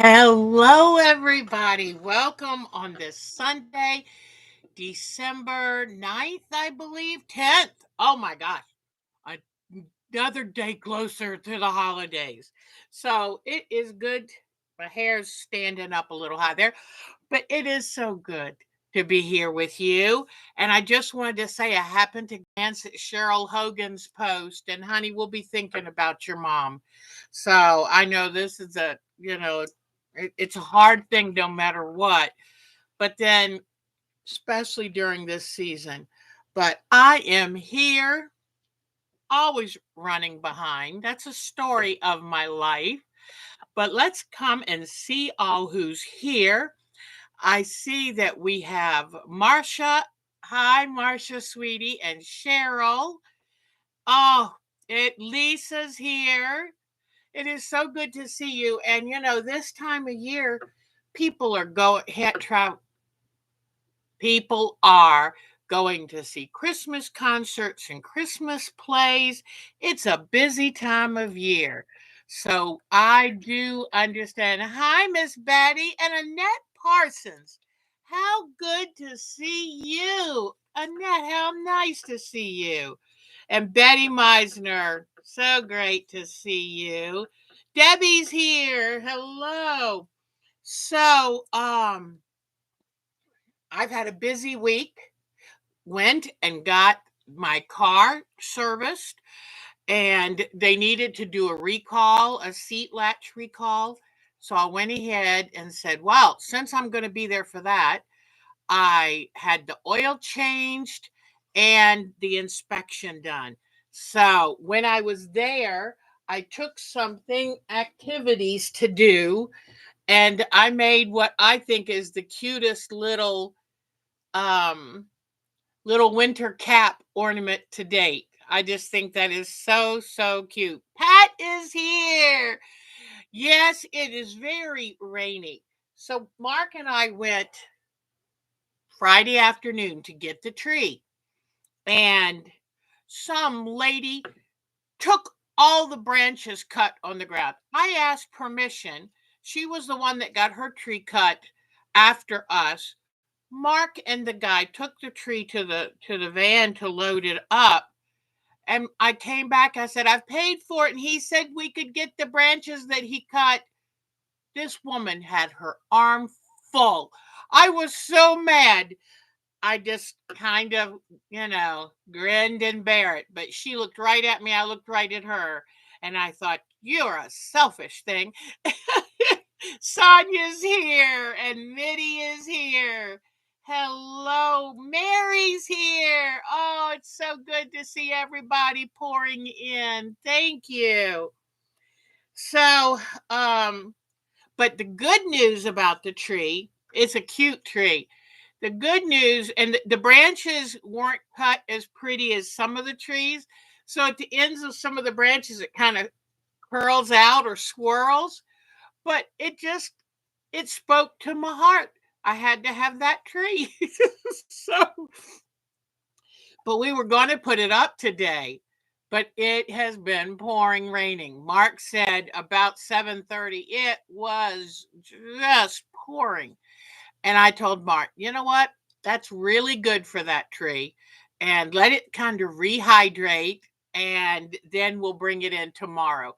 Hello, everybody. Welcome on this Sunday, December 9th, I believe, 10th. Oh my gosh, another day closer to the holidays. So it is good. My hair's standing up a little high there, but it is so good to be here with you. And I just wanted to say I happened to glance at Cheryl Hogan's post, and honey, we'll be thinking about your mom. So I know this is it's a hard thing no matter what, but then, especially during this season. But I am here, always running behind. That's a story of my life. But let's come and see all who's here. I see that we have Marcia. Hi, Marcia, sweetie, and Cheryl. Oh, Lisa's here. It is so good to see you. And this time of year, people are going travel. People are going to see Christmas concerts and Christmas plays. It's a busy time of year. So I do understand. Hi, Miss Betty and Annette Parsons. How good to see you. Annette, how nice to see you. And Betty Meisner, so great to see you. Debbie's here. Hello. So, I've had a busy week. Went and got my car serviced, and they needed to do a recall, a seat latch recall. So I went ahead and said, well, since I'm going to be there for that, I had the oil changed and the inspection done. So when I was there, I took something activities to do, and I made what I think is the cutest um little winter cap ornament to date. I just think that is so, so cute. Pat is here. Yes, it is very rainy. So Mark and I went Friday afternoon to get the tree, and some lady took all the branches cut on the ground. I asked permission. She was the one that got her tree cut after us. Mark and the guy took the tree to the van to load it up. And I came back. I said, I've paid for it. And he said we could get the branches that he cut. This woman had her arm full. I was so mad. I just kind of, grinned and bare it. But she looked right at me. I looked right at her. And I thought, you're a selfish thing. Sonia's here and Mitty is here. Hello, Mary's here. Oh, it's so good to see everybody pouring in. Thank you. So, but the good news about the tree, it's a cute tree. The good news, and the branches weren't cut as pretty as some of the trees. So at the ends of some of the branches, it kind of curls out or swirls. But it spoke to my heart. I had to have that tree. So, but we were going to put it up today, but it has been pouring raining. Mark said about 7:30 it was just pouring. And I told Mark, you know what? That's really good for that tree. And let it kind of rehydrate, and then we'll bring it in tomorrow.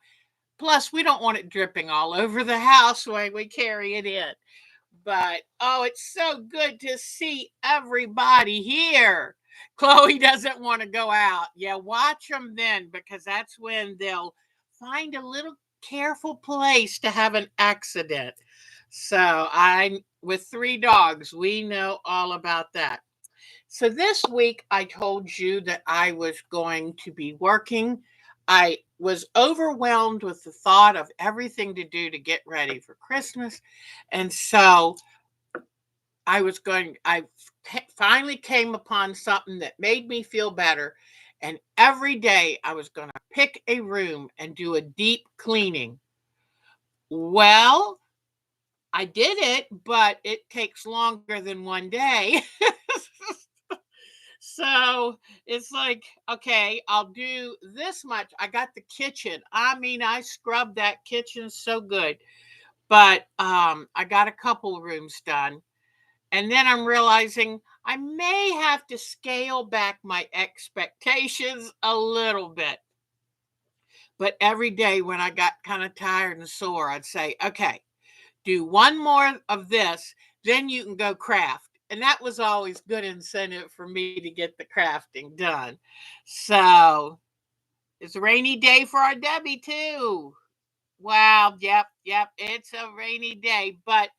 Plus, we don't want it dripping all over the house when we carry it in. But oh, it's so good to see everybody here. Chloe doesn't want to go out. Yeah, watch them then, because that's when they'll find a little careful place to have an accident. So I, with 3 dogs, we know all about that. So this week I told you that I was going to be working. I was overwhelmed with the thought of everything to do to get ready for Christmas. And so I finally came upon something that made me feel better. And every day I was going to pick a room and do a deep cleaning. Well, I did it, but it takes longer than one day. So it's like, okay, I'll do this much. I got the kitchen. I mean, I scrubbed that kitchen so good. But I got a couple rooms done. And then I'm realizing I may have to scale back my expectations a little bit. But every day when I got kind of tired and sore, I'd say, okay, do one more of this, then you can go craft. And that was always good incentive for me to get the crafting done. So it's a rainy day for our Debbie, too. Wow. Yep. Yep. It's a rainy day, but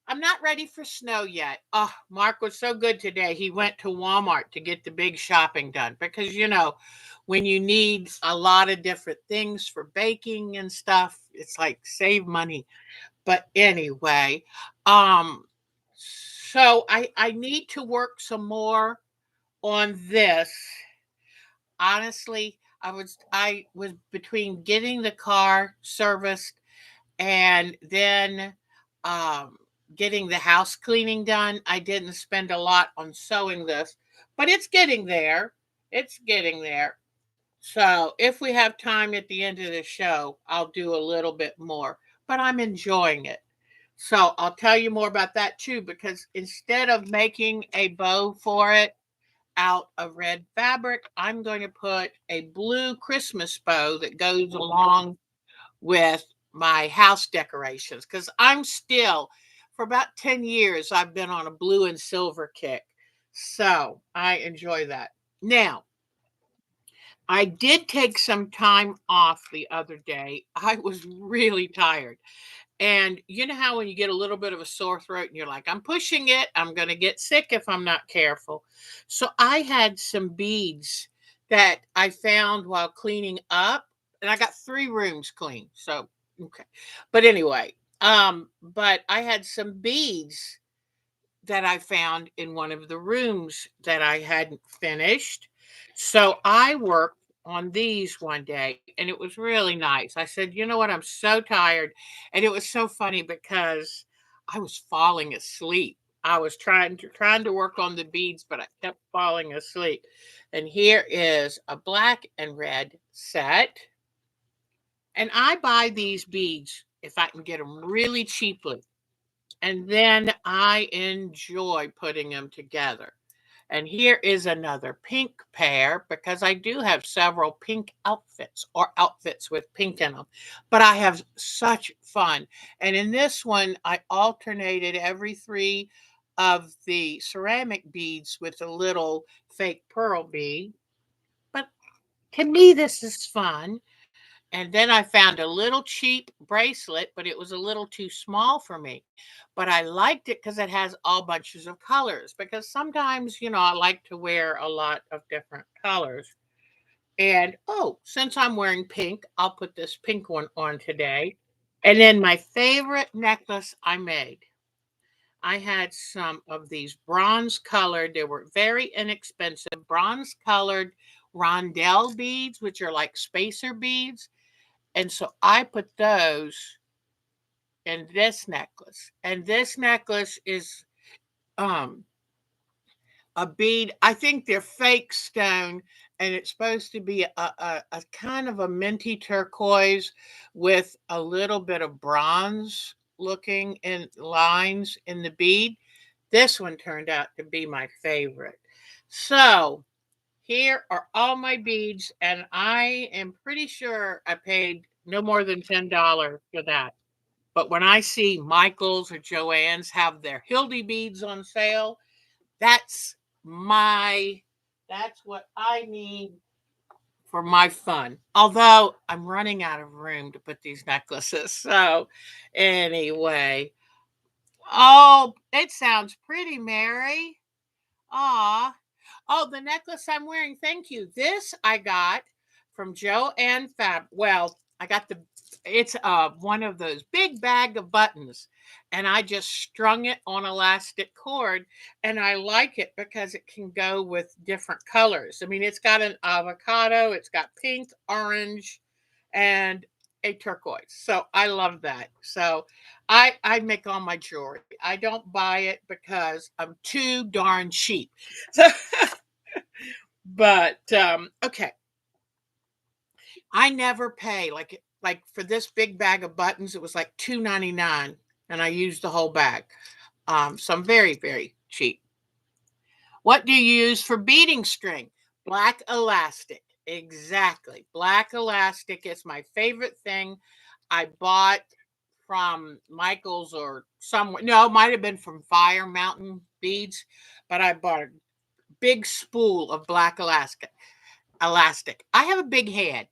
I'm not ready for snow yet. Oh, Mark was so good today. He went to Walmart to get the big shopping done because, when you need a lot of different things for baking and stuff, it's like save money. But anyway, um, so I need to work some more on this. Honestly, I was between getting the car serviced and then um, getting the house cleaning done. I didn't spend a lot on sewing this, but it's getting there. It's getting there. So if we have time at the end of the show, I'll do a little bit more, but I'm enjoying it. So I'll tell you more about that too, because instead of making a bow for it out of red fabric, I'm going to put a blue Christmas bow that goes along with my house decorations because I'm still, for about 10 years, I've been on a blue and silver kick. So I enjoy that. Now, I did take some time off the other day. I was really tired. And you know how when you get a little bit of a sore throat and you're like, I'm pushing it, I'm going to get sick if I'm not careful. So I had some beads that I found while cleaning up, and I got 3 rooms clean. So, okay. But anyway, but I had some beads that I found in one of the rooms that I hadn't finished. So I worked on these one day and it was really nice. I said, you know what? I'm so tired. And it was so funny because I was falling asleep. I was trying to work on the beads, but I kept falling asleep. And here is a black and red set. And I buy these beads if I can get them really cheaply. And then I enjoy putting them together. And here is another pink pair because I do have several pink outfits or outfits with pink in them. But I have such fun. And in this one, I alternated every 3 of the ceramic beads with a little fake pearl bead. But to me, this is fun. And then I found a little cheap bracelet, but it was a little too small for me. But I liked it because it has all bunches of colors. Because sometimes, I like to wear a lot of different colors. And oh, since I'm wearing pink, I'll put this pink one on today. And then my favorite necklace I made. I had some of these bronze colored, they were very inexpensive, bronze colored rondelle beads, which are like spacer beads. And so I put those in this necklace. And this necklace is um a bead. I think they're fake stone, and it's supposed to be a kind of a minty turquoise with a little bit of bronze looking in lines in the bead. This one turned out to be my favorite. So here are all my beads, and I am pretty sure I paid no more than $10 for that. But when I see Michael's or Joann's have their Hildy beads on sale, that's my that's what I need for my fun. Although I'm running out of room to put these necklaces. So anyway, oh, it sounds pretty, Mary. Ah, oh, the necklace I'm wearing. Thank you. This I got from Joanne Fab. Well, I got it's one of those big bag of buttons, and I just strung it on elastic cord, and I like it because it can go with different colors. I mean, it's got an avocado, it's got pink, orange, and a turquoise. So I love that. So I make all my jewelry. I don't buy it because I'm too darn cheap. So, but okay, I never pay like like for this big bag of buttons, it was like $2.99, and I used the whole bag. So I'm very, very cheap. What do you use for beading string? Black elastic. Exactly. Black elastic is my favorite thing. I bought from Michael's or somewhere. No, it might have been from Fire Mountain Beads, but I bought a big spool of black elastic. I have a big head.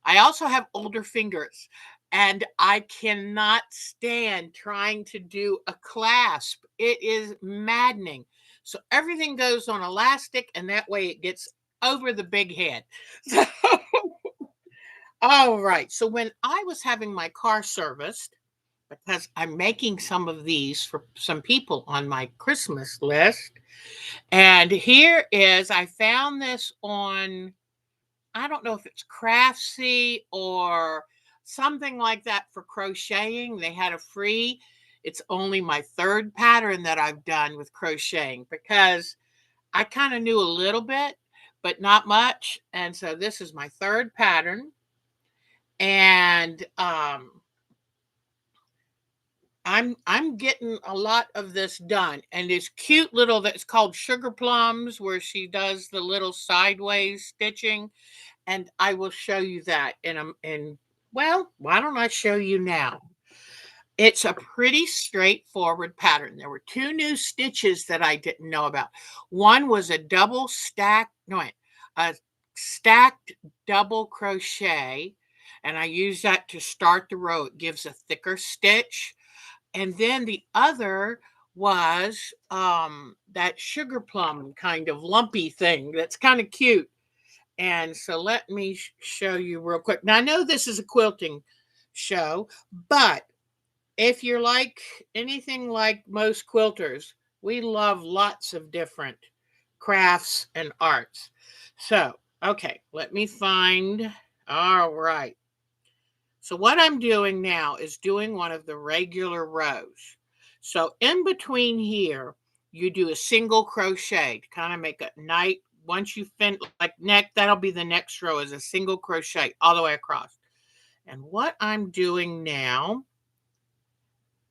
I also have older fingers, and I cannot stand trying to do a clasp. It is maddening. So everything goes on elastic, and that way it gets over the big head. So, all right. So when I was having my car serviced, because I'm making some of these for some people on my Christmas list, and here is, I found this on, I don't know if it's Craftsy or something like that for crocheting. They had a free. It's only my third pattern that I've done with crocheting because I kind of knew a little bit, but not much. And so this is my third pattern. And I'm getting a lot of this done. And this cute little, that's called Sugar Plums, where she does the little sideways stitching, and I will show you that in well, why don't I show you now? It's a pretty straightforward pattern. There were two new stitches that I didn't know about. One was a double stack, no, wait, a stacked double crochet, and I use that to start the row. It gives a thicker stitch. And then the other was that sugar plum kind of lumpy thing that's kind of cute. And so let me show you real quick. Now, I know this is a quilting show, but if you're like anything like most quilters, we love lots of different crafts and arts. So, okay, let me find. All right. So, what I'm doing now is doing one of the regular rows. So, in between here, you do a single crochet to kind of make a night. Once you finish, like neck, that'll be the next row, is a single crochet all the way across. And what I'm doing now,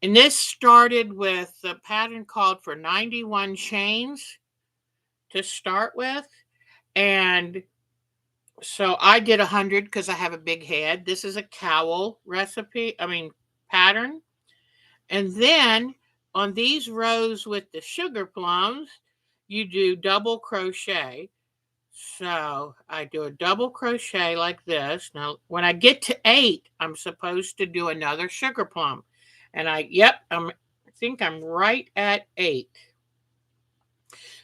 and this started with the pattern called for 91 chains to start with. And so I did 100 because I have a big head. This is a cowl pattern. And then on these rows with the sugar plums, you do double crochet. So I do a double crochet like this. Now, when I get to 8, I'm supposed to do another sugar plum. And I think I'm right at 8.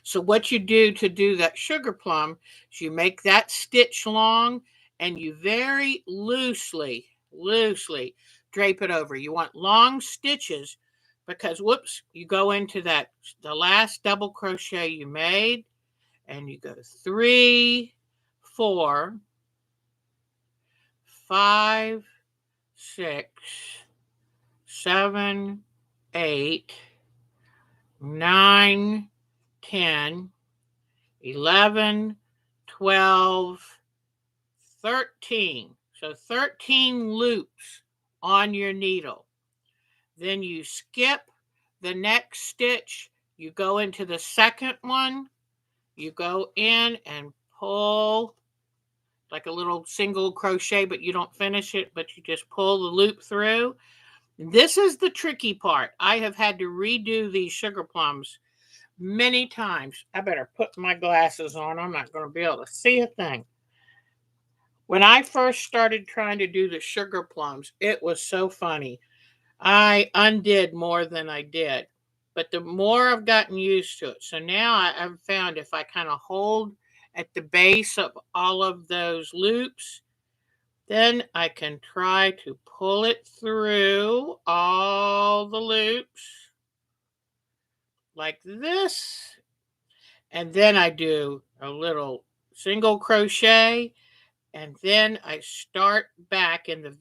So what you do to do that sugar plum is you make that stitch long and you very loosely drape it over. You want long stitches because, whoops, you go into the last double crochet you made, and you go 3, 4, 5, 6, 7, 8, 9, 10, 11, 12, 13. So 13 loops on your needle. Then you skip the next stitch. You go into the second one. You go in and pull like a little single crochet, but you don't finish it, but you just pull the loop through. This is the tricky part. I have had to redo these sugar plums many times. I better put my glasses on. I'm not going to be able to see a thing. When I first started trying to do the sugar plums, it was so funny. I undid more than I did. But the more I've gotten used to it. So now I've found if I kind of hold at the base of all of those loops, then I can try to pull it through all the loops like this. And then I do a little single crochet. And then I start back in the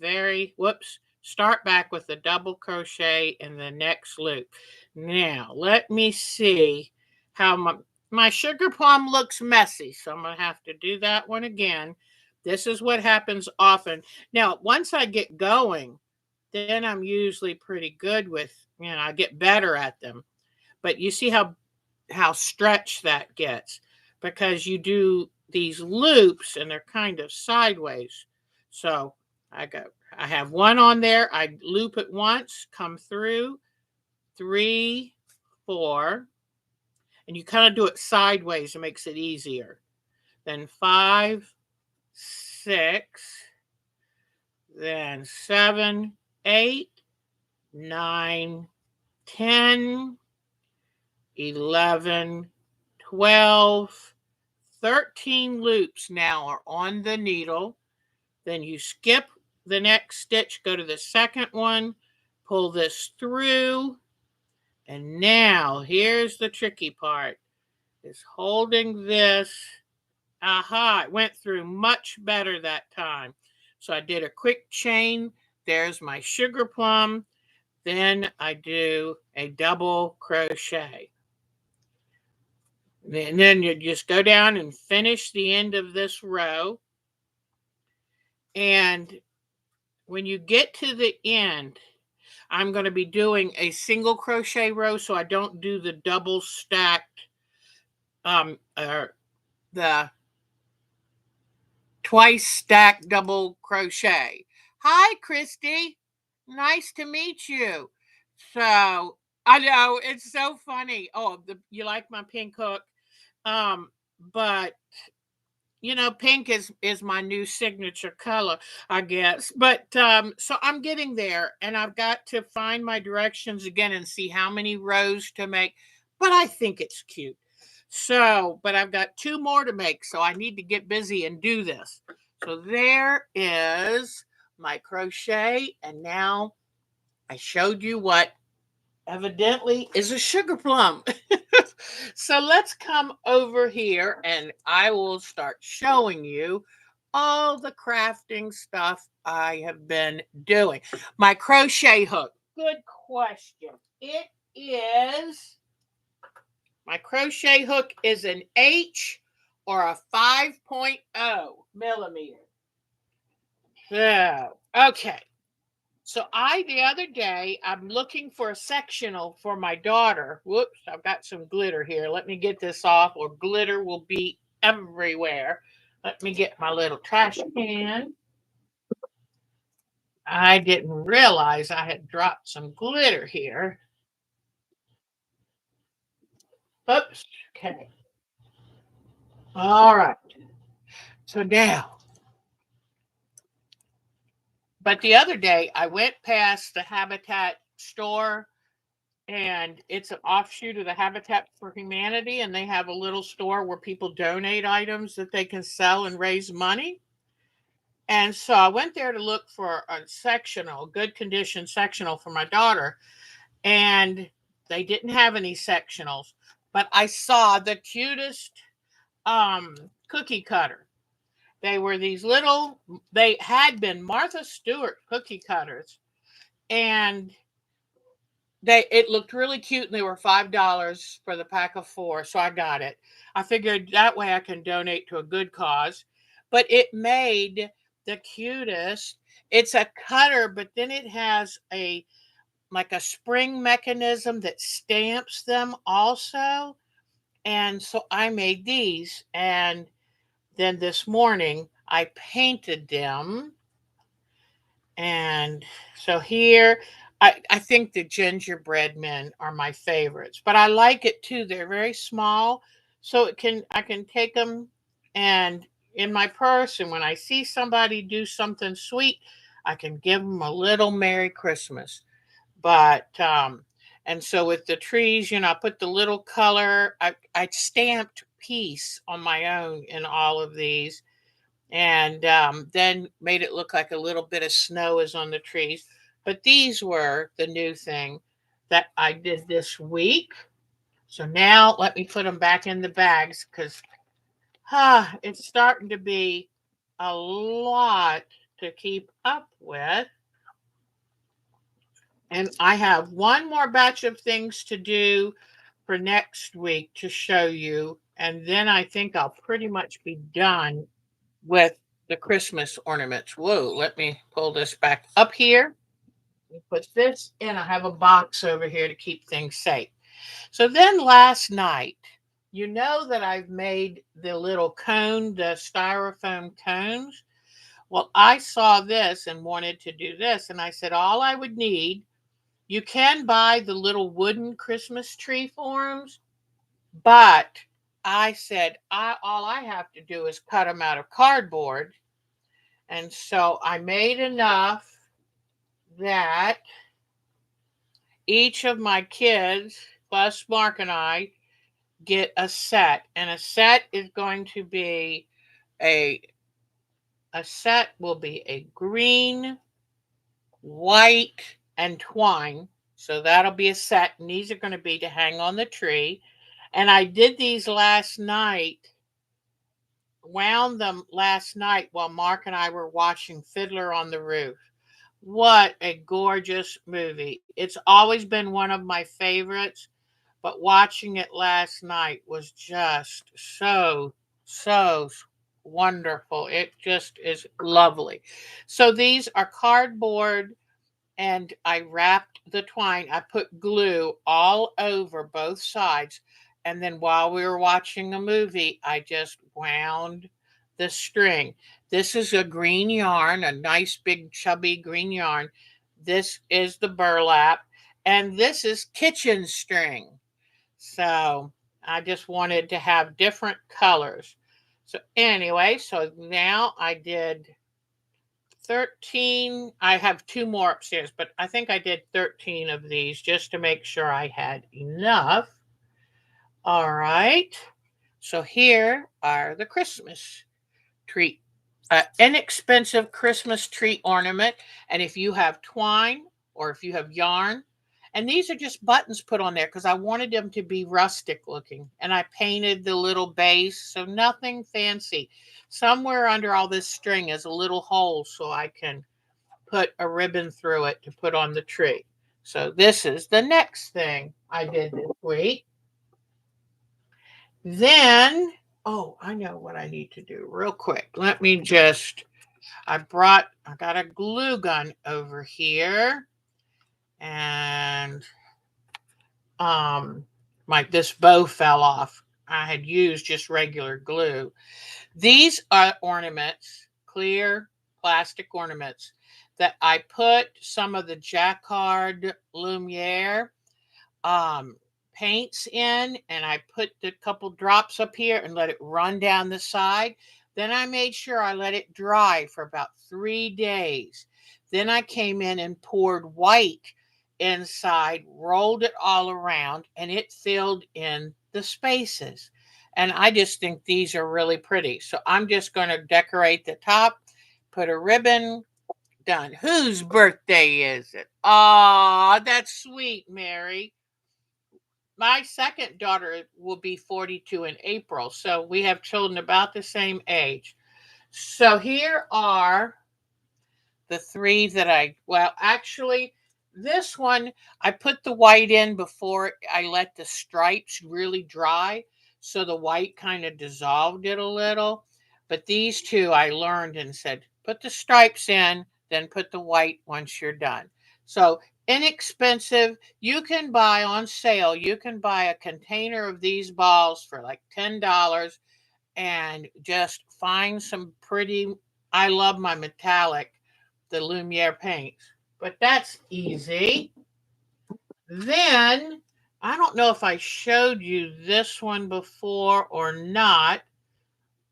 start back with the double crochet in the next loop. Now, let me see how my sugar plum looks messy. So I'm going to have to do that one again. This is what happens often. Now, once I get going, then I'm usually pretty good with, I get better at them. But you see how stretched that gets because you do these loops and they're kind of sideways. So I go, I have one on there, I loop it once, come through, three, four, and you kind of do it sideways. It makes it easier. Then five, six, then seven, eight, nine, 10, 11, 12, 13 loops now are on the needle. Then you skip the next stitch, go to the second one, pull this through. And now here's the tricky part, is holding this. Aha, it went through much better that time. So I did a quick chain. There's my sugar plum. Then I do a double crochet. And then you just go down and finish the end of this row. And when you get to the end, I'm going to be doing a single crochet row so I don't do the double stacked, or the twice stacked double crochet. Hi, Christy. Nice to meet you. So I know it's so funny. Oh, you like my pink hook? But pink is my new signature color, I guess. But so I'm getting there, and I've got to find my directions again and see how many rows to make. But I think it's cute. So, but I've got two more to make, so I need to get busy and do this. So there is my crochet, and now I showed you what evidently is a sugar plum. So let's come over here and I will start showing you all the crafting stuff I have been doing. My crochet hook. Good question. My crochet hook is an H or a 5.0 millimeter. So, okay. So the other day, I'm looking for a sectional for my daughter. Whoops, I've got some glitter here. Let me get this off or glitter will be everywhere. Let me get my little trash can. I didn't realize I had dropped some glitter here. Oops, okay. All right. So now, but the other day, I went past the Habitat store, and it's an offshoot of the Habitat for Humanity, and they have a little store where people donate items that they can sell and raise money. And so I went there to look for a sectional, good condition sectional for my daughter, and they didn't have any sectionals, but I saw the cutest cookie cutter. They were these little, they had been Martha Stewart cookie cutters, and it looked really cute, and they were $5 for the pack of 4, so I got it. I figured that way I can donate to a good cause. But it made the cutest. It's a cutter, but then it has like a spring mechanism that stamps them also. And so I made these, and then this morning I painted them. And so here, I think the gingerbread men are my favorites, but I like it too. They're very small, so I can take them and in my purse. And when I see somebody do something sweet, I can give them a little Merry Christmas. But and so with the trees, I put the little color. I stamped peace on my own in all of these, and then made it look like a little bit of snow is on the trees. But these were the new thing that I did this week. So now let me put them back in the bags because it's starting to be a lot to keep up with. And I have one more batch of things to do for next week to show you. And then I think I'll pretty much be done with the Christmas ornaments. Whoa, let me pull this back up here. Put this in. I have a box over here to keep things safe. So then last night, you know that I've made the little cone, the styrofoam cones. Well, I saw this and wanted to do this. And I said, all I would need, you can buy the little wooden Christmas tree forms, but I said, all I have to do is cut them out of cardboard. And so I made enough that each of my kids, plus Mark and I, get a set. And a set is going to be a a set will be a green, white, and twine. So that'll be a set. And these are going to be to hang on the tree. And I did these last night, wound them last night while Mark and I were watching Fiddler on the Roof. What a gorgeous movie. It's always been one of my favorites, but watching it last night was just so wonderful. It just is lovely. So these are cardboard, and I wrapped the twine. I put glue all over both sides. And then while we were watching a movie, I just wound the string. This is a green yarn, a nice big chubby green yarn. This is the burlap, and this is kitchen string. So I just wanted to have different colors. So anyway, so now I did 13. I have two more upstairs, but I think I did 13 of these just to make sure I had enough. All right. So here are the Christmas tree. Inexpensive Christmas tree ornament. And if you have twine or if you have yarn, and these are just buttons put on there because I wanted them to be rustic looking. And I painted the little base, so nothing fancy. Somewhere under all this string is a little hole so I can put a ribbon through it to put on the tree. So this is the next thing I did this week. Then, oh, I know what I need to do real quick. Let me just, I got a glue gun over here, and this bow fell off. I had used just regular glue. These are ornaments, clear plastic ornaments that I put some of the Jacquard Lumiere um, paints in, and I put a couple drops up here and let it run down the side. Then I made sure I let it dry for about 3 days. Then I came in and poured white inside, rolled it all around, and it filled in the spaces. And I just think these are really pretty. So I'm just going to decorate the top, put a ribbon, done. Whose birthday is it? Oh, that's sweet, Mary. My second daughter will be 42 in April. So we have children about the same age. So here are the three that actually, this one, I put the white in before I let the stripes really dry. So the white kind of dissolved it a little. But these two I learned and said, put the stripes in, then put the white once you're done. So inexpensive. You can buy on sale, you can buy a container of these balls for like $10 and just find some pretty. I love my metallic, the Lumiere paints, but that's easy. Then I don't know if I showed you this one before or not,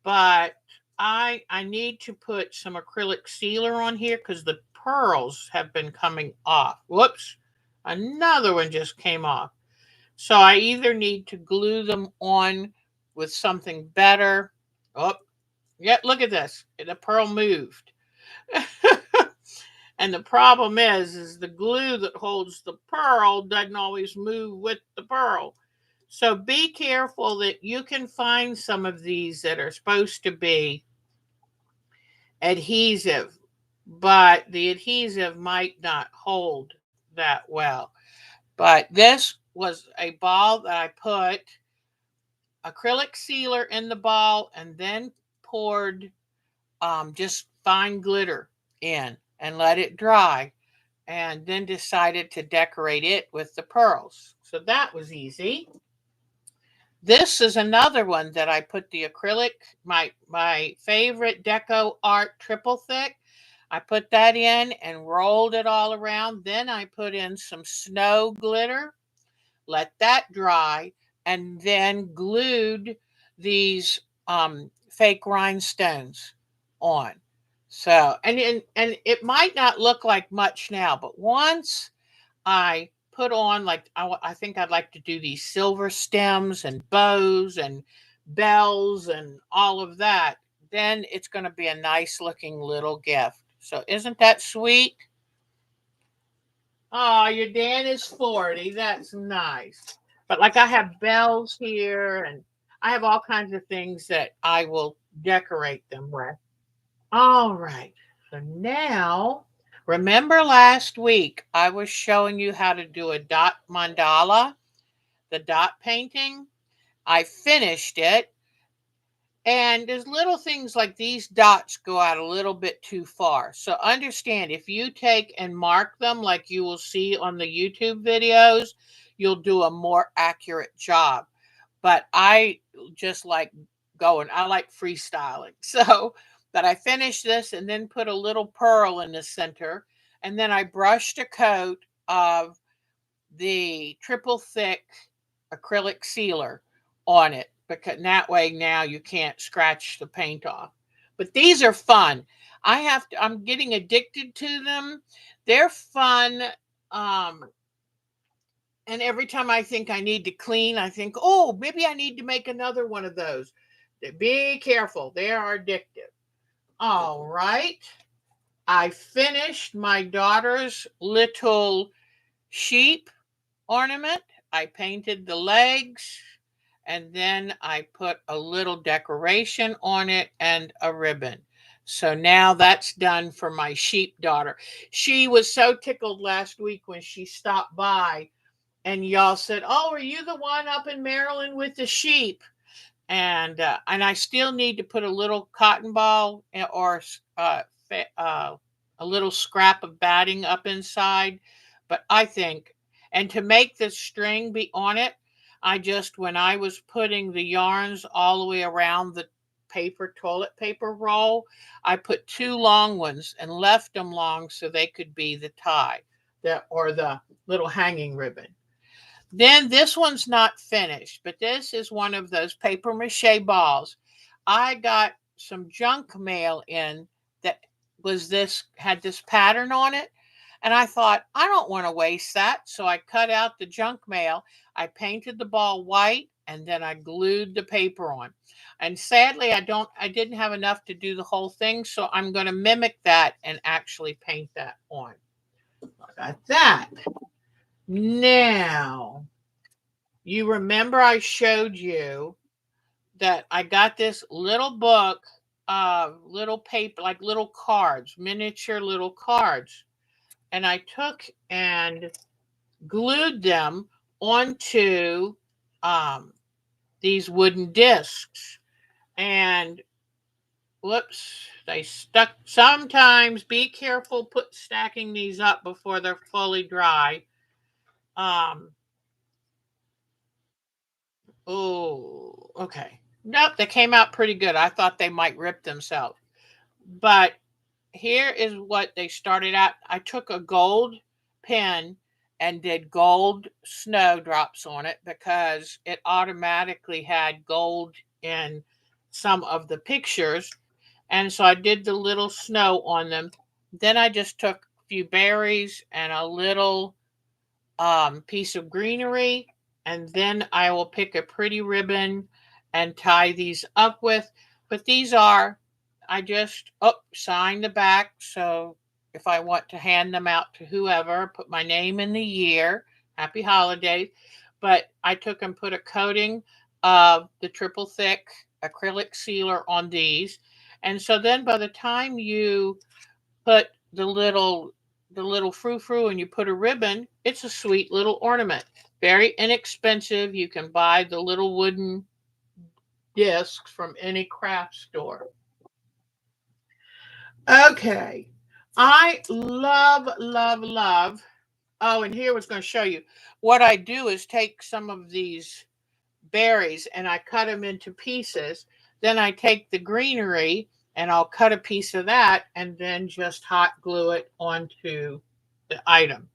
but I need to put some acrylic sealer on here because the pearls have been coming off. Whoops, another one just came off. So I either need to glue them on with something better. Oh, yeah, look at this. The pearl moved. And the problem is the glue that holds the pearl doesn't always move with the pearl. So be careful that you can find some of these that are supposed to be adhesive, but the adhesive might not hold that well. But this was a ball that I put acrylic sealer in the ball and then poured just fine glitter in and let it dry, and then decided to decorate it with the pearls. So that was easy. This is another one that I put the acrylic, my favorite Deco Art triple thick. I put that in and rolled it all around. Then I put in some snow glitter, let that dry, and then glued these fake rhinestones on. So, and it might not look like much now, but once I put on, like, I think I'd like to do these silver stems and bows and bells and all of that, then it's going to be a nice looking little gift. So isn't that sweet? Oh, your Dan is 40. That's nice. But like, I have bells here, and I have all kinds of things that I will decorate them with. All right. So now, remember last week I was showing you how to do a dot mandala, the dot painting? I finished it. And there's little things like these dots go out a little bit too far. So understand, if you take and mark them like you will see on the YouTube videos, you'll do a more accurate job. But I just like going, I like freestyling. So, but I finished this and then put a little pearl in the center. And then I brushed a coat of the triple thick acrylic sealer on it, because that way now you can't scratch the paint off. But these are fun. I'm getting addicted to them. They're fun. Um, and every time I think I need to clean, I think, oh, maybe I need to make another one of those. Be careful, they are addictive. All right. I finished my daughter's little sheep ornament. I painted the legs, and then I put a little decoration on it and a ribbon. So now that's done for my sheep daughter. She was so tickled last week when she stopped by, and y'all said, "Oh, are you the one up in Maryland with the sheep?" And I still need to put a little cotton ball or a little scrap of batting up inside. But I think, and to make the string be on it, I just, when I was putting the yarns all the way around the toilet paper roll, I put two long ones and left them long so they could be the tie, or the little hanging ribbon. Then this one's not finished, but this is one of those paper mache balls. I got some junk mail in that had this pattern on it. And I thought, I don't want to waste that. So I cut out the junk mail. I painted the ball white, and then I glued the paper on. And sadly, I didn't have enough to do the whole thing. So I'm going to mimic that and actually paint that on. Got that. Now, you remember I showed you that I got this little book of little paper, like little cards, miniature little cards. And I took and glued them onto these wooden discs. And whoops, they stuck. Sometimes be careful stacking these up before they're fully dry. Um, Oh, okay. Nope, they came out pretty good. I thought they might rip themselves. But here is what they started out. I took a gold pen and did gold snowdrops on it because it automatically had gold in some of the pictures. And so I did the little snow on them. Then I just took a few berries and a little piece of greenery, and then I will pick a pretty ribbon and tie these up with. But these are, I just sign the back. So if I want to hand them out to whoever, put my name in the year, happy holidays. But I took and put a coating of the triple thick acrylic sealer on these. And so then by the time you put the little frou-frou and you put a ribbon, it's a sweet little ornament. Very inexpensive. You can buy the little wooden discs from any craft store. Okay. I love, love, love. Oh, and here I was going to show you. What I do is take some of these berries and I cut them into pieces. Then I take the greenery and I'll cut a piece of that and then just hot glue it onto the item.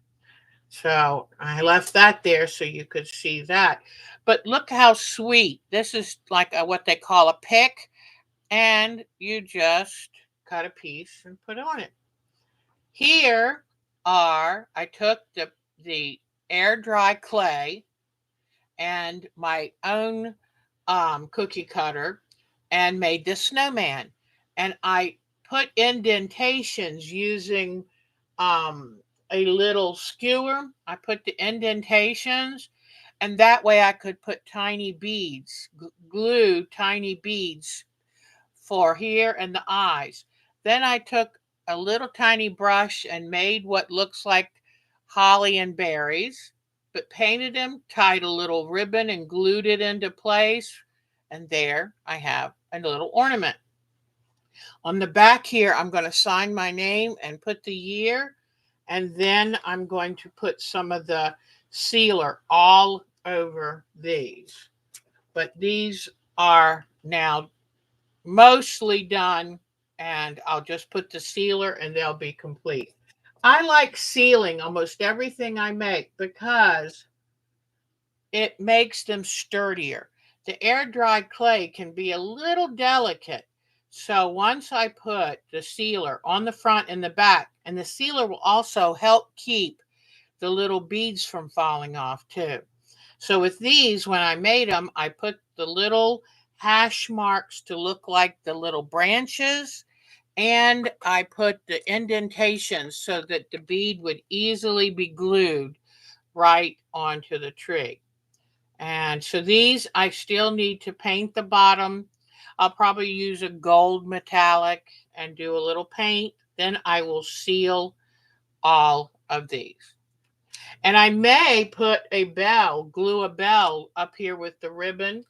So I left that there so you could see that. But look how sweet. This is like what they call a pick, and you just cut a piece and put on it. Here I took the air dry clay and my own cookie cutter and made this snowman. And I put indentations using a little skewer. I put the indentations, and that way I could put tiny beads, glue tiny beads for here and the eyes. Then I took a little tiny brush and made what looks like holly and berries, but painted them, tied a little ribbon and glued it into place. And there I have a little ornament. On the back here, I'm going to sign my name and put the year. And then I'm going to put some of the sealer all over these. But these are now mostly done, and I'll just put the sealer and they'll be complete. I like sealing almost everything I make because it makes them sturdier. The air dried clay can be a little delicate. So once I put the sealer on the front and the back, and the sealer will also help keep the little beads from falling off too. So with these, when I made them, I put the little hash marks to look like the little branches, and I put the indentations so that the bead would easily be glued right onto the tree. And so these, I still need to paint the bottom. I'll probably use a gold metallic and do a little paint. Then I will seal all of these. And I may put a bell, glue a bell up here with the ribbon.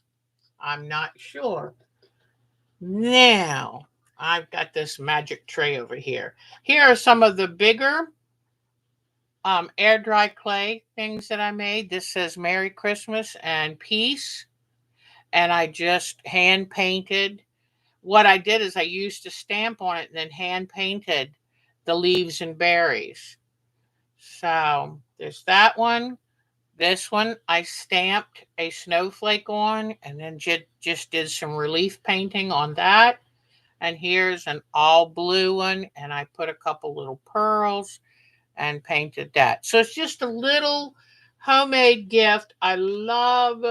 I'm not sure. Now, I've got this magic tray over here. Here are some of the bigger air dry clay things that I made. This says Merry Christmas and Peace. And I just hand painted. What I did is I used a stamp on it and then hand painted the leaves and berries. So there's that one. This one I stamped a snowflake on and then just did some relief painting on that. And here's an all blue one, and I put a couple little pearls and painted that. So it's just a little homemade gift. I love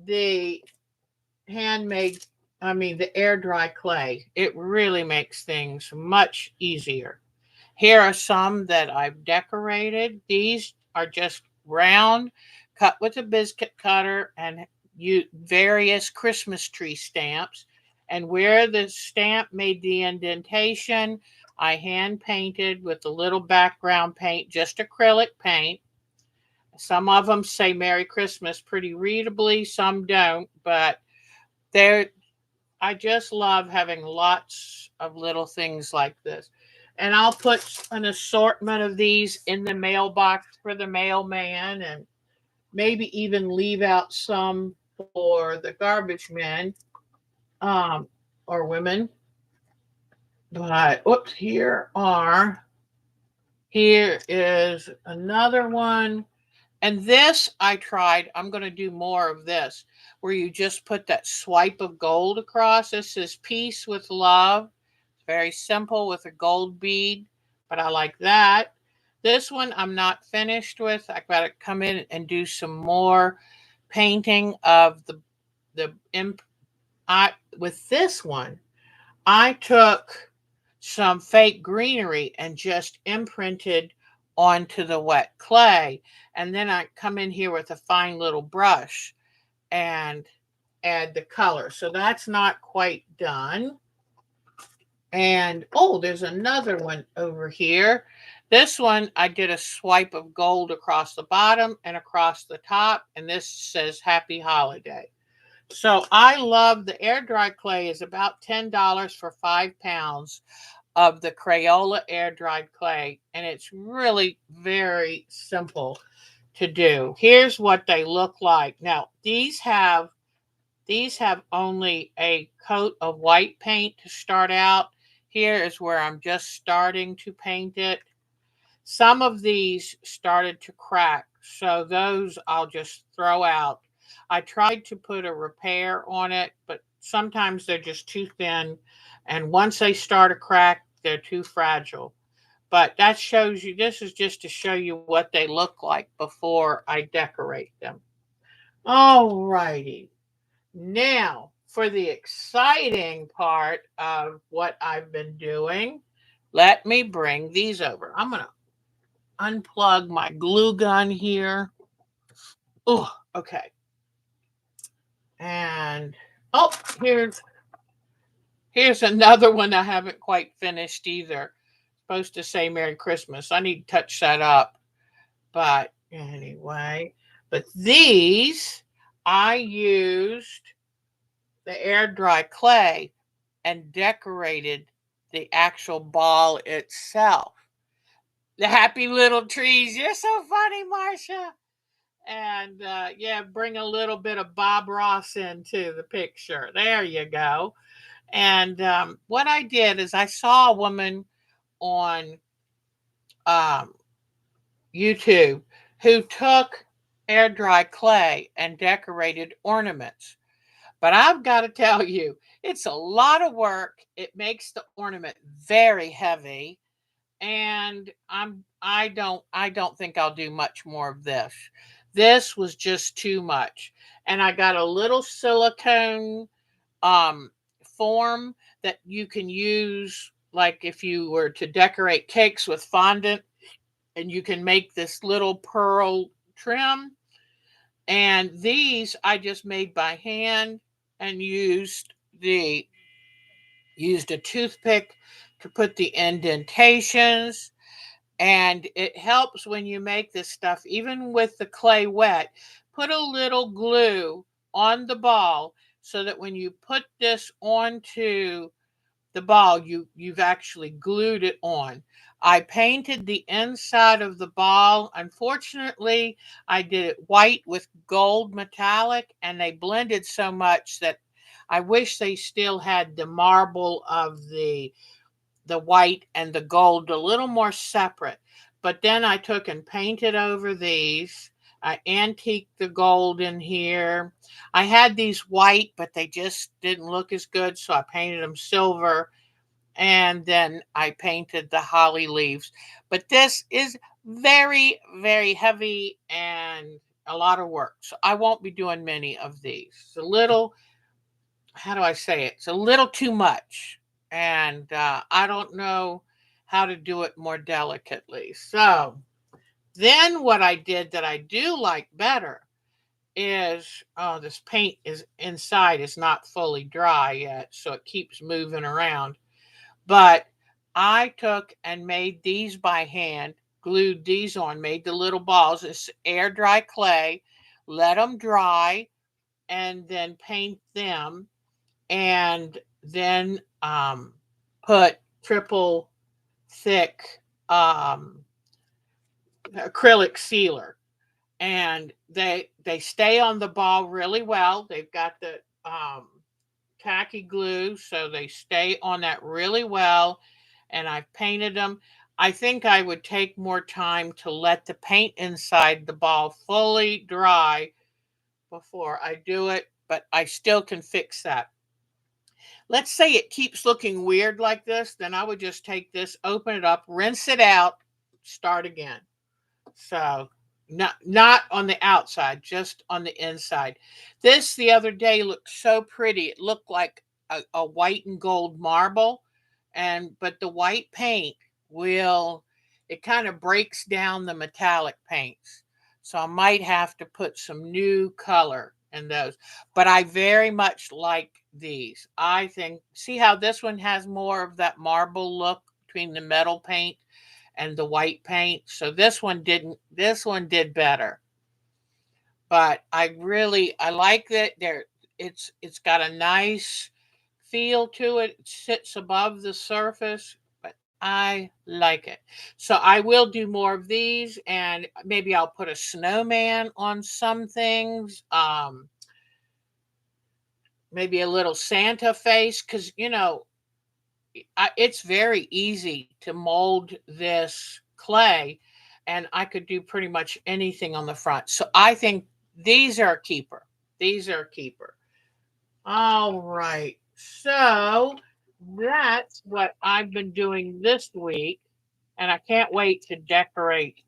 the handmade, the air dry clay. It really makes things much easier. Here are some that I've decorated. These are just round, cut with a biscuit cutter, and various Christmas tree stamps. And where the stamp made the indentation, I hand painted with a little background paint, just acrylic paint. Some of them say Merry Christmas pretty readably, some don't, but they're I just love having lots of little things like this. And I'll put an assortment of these in the mailbox for the mailman and maybe even leave out some for the garbage men um, or women. But oops, here is another one. And this I tried. I'm going to do more of this where you just put that swipe of gold across. This is Peace with Love. It's very simple with a gold bead, but I like that. This one I'm not finished with. I got to come in and do some more painting of the imp. With this one, I took some fake greenery and just imprinted onto the wet clay. And then I come in here with a fine little brush and add the color. So that's not quite done. And oh, there's another one over here. This one, I did a swipe of gold across the bottom and across the top. And this says Happy Holiday. So I love the air dry clay is about $10 for 5 pounds of the Crayola air dried clay, and it's really very simple to do. Here's what they look like. Now, these have only a coat of white paint to start out. Here is where I'm just starting to paint it. Some of these started to crack, so those I'll just throw out. I tried to put a repair on it, but sometimes they're just too thin, and once they start to crack, they're too fragile. But that shows you, this is just to show you what they look like before I decorate them. All righty. Now, for the exciting part of what I've been doing, let me bring these over. I'm going to unplug my glue gun here. Oh, okay. And oh, here's another one I haven't quite finished either. Supposed to say Merry Christmas. I need to touch that up. But anyway, but these I used the air dry clay and decorated the actual ball itself. The happy little trees. You're so funny, Marcia. And yeah, bring a little bit of Bob Ross into the picture. There you go. And what I did is I saw a woman on um, YouTube who took air dry clay and decorated ornaments. But I've got to tell you, it's a lot of work. It makes the ornament very heavy, and I don't think I'll do much more of this. This was just too much. And I got a little silicone um form that you can use like if you were to decorate cakes with fondant, and you can make this little pearl trim. And these I just made by hand and the used a toothpick to put the indentations. And it helps when you make this stuff, even with the clay wet, put a little glue on the ball so that when you put this onto the ball, you've actually glued it on. I painted the inside of the ball. Unfortunately, I did it white with gold metallic, and they blended so much that I wish they still had the marble of the white and the gold a little more separate. But then I took and painted over these. I antiqued the gold in here. I had these white, but they just didn't look as good, so I painted them silver. And then I painted the holly leaves. But this is very, very heavy and a lot of work. So I won't be doing many of these. It's a little, how do I say it? It's a little too much. And I don't know how to do it more delicately. So then what I did that I do like better is, oh, this paint is inside is not fully dry yet, so it keeps moving around. But I took and made these by hand, glued these on, made the little balls. It's air dry clay, let them dry, and then paint them, and then put triple thick um, acrylic sealer. And they stay on the ball really well. They've got the tacky glue, so they stay on that really well. And I've painted them. I think I would take more time to let the paint inside the ball fully dry before I do it, but I still can fix that. Let's say it keeps looking weird like this, then I would just take this, open it up, rinse it out, start again. So not on the outside, just on the inside. This the other day looked so pretty. It looked like a white and gold marble, and but the white paint will, it kind of breaks down the metallic paints. So I might have to put some new color in those. But I very much like these. I think, see how this one has more of that marble look between the metal paint and the white paint. So this one didn't, this one did better. But I like that there, it's got a nice feel to it. It sits above the surface. I like it. So I will do more of these, and maybe I'll put a snowman on some things. Maybe a little Santa face, because it's very easy to mold this clay, and I could do pretty much anything on the front. So I think these are a keeper. These are a keeper. All right. So that's what I've been doing this week. And I can't wait to decorate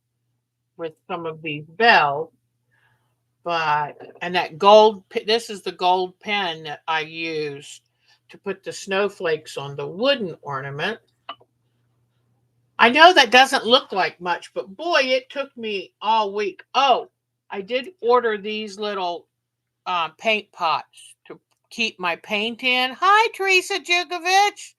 with some of these bells. But, and that this is the gold pen that I used to put the snowflakes on the wooden ornament. I know that doesn't look like much, but boy, it took me all week. Oh, I did order these little paint pots to keep my paint in. Hi, Teresa Jukovic.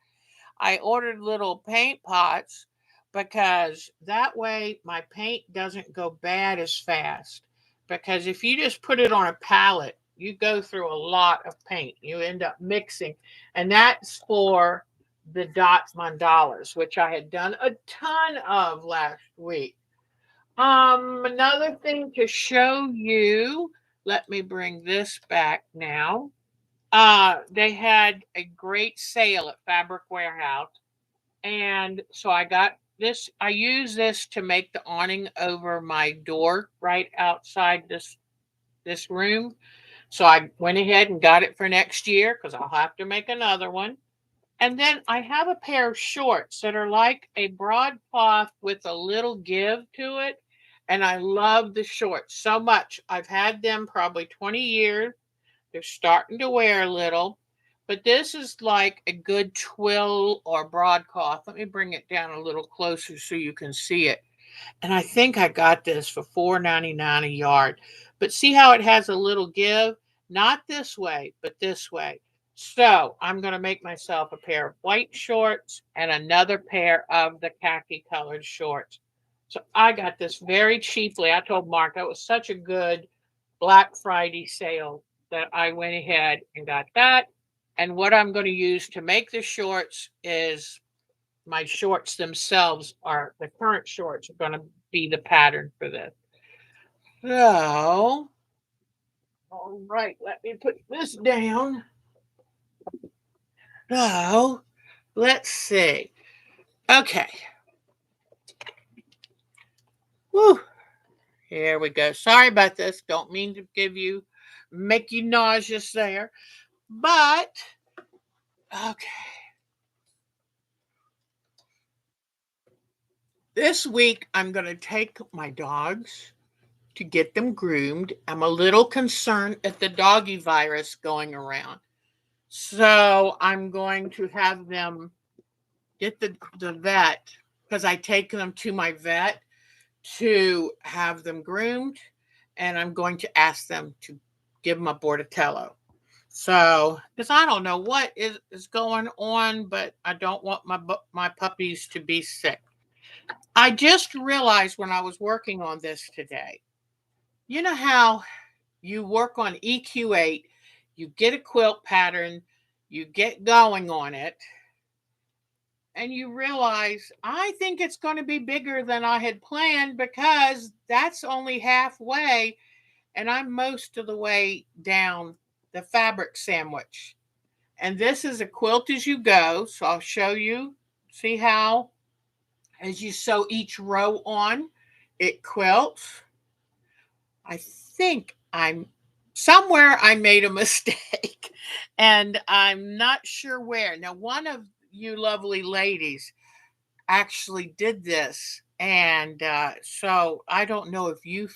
I ordered little paint pots because that way my paint doesn't go bad as fast. Because if you just put it on a palette, you go through a lot of paint. You end up mixing. And that's for the dot mandalas, which I had done a ton of last week. Another thing to show you, let me bring this back now. They had a great sale at Fabric Warehouse. And so I got this. I use this to make the awning over my door right outside this room. So I went ahead and got it for next year because I'll have to make another one. And then I have a pair of shorts that are like a broadcloth with a little give to it. And I love the shorts so much. I've had them probably 20 years. They're starting to wear a little, but this is like a good twill or broadcloth. Let me bring it down a little closer so you can see it. And I think I got this for $4.99 a yard. But see how it has a little give? Not this way, but this way. So I'm going to make myself a pair of white shorts and another pair of the khaki colored shorts. So I got this very cheaply. I told Mark that was such a good Black Friday sale that I went ahead and got that. And what I'm going to use to make the shorts is my shorts themselves are the current shorts are going to be the pattern for this. So, all right, let me put this down. So, let's see. Okay. Whew. Here we go. Sorry about this. Don't mean to make you nauseous there. But, okay. This week, I'm going to take my dogs to get them groomed. I'm a little concerned at the doggy virus going around. So I'm going to have them get the vet because I take them to my vet to have them groomed. And I'm going to ask them to give them a Bordatello. So, because I don't know what is going on, but I don't want my puppies to be sick. I just realized when I was working on this today, you know how you work on EQ8, you get a quilt pattern, you get going on it, and you realize, I think it's going to be bigger than I had planned because that's only halfway, and I'm most of the way down the fabric sandwich. And this is a quilt as you go, so I'll show you, see how, as you sew each row on, it quilts. I think I'm somewhere I made a mistake and I'm not sure where. Now, one of you lovely ladies actually did this. And so I don't know if you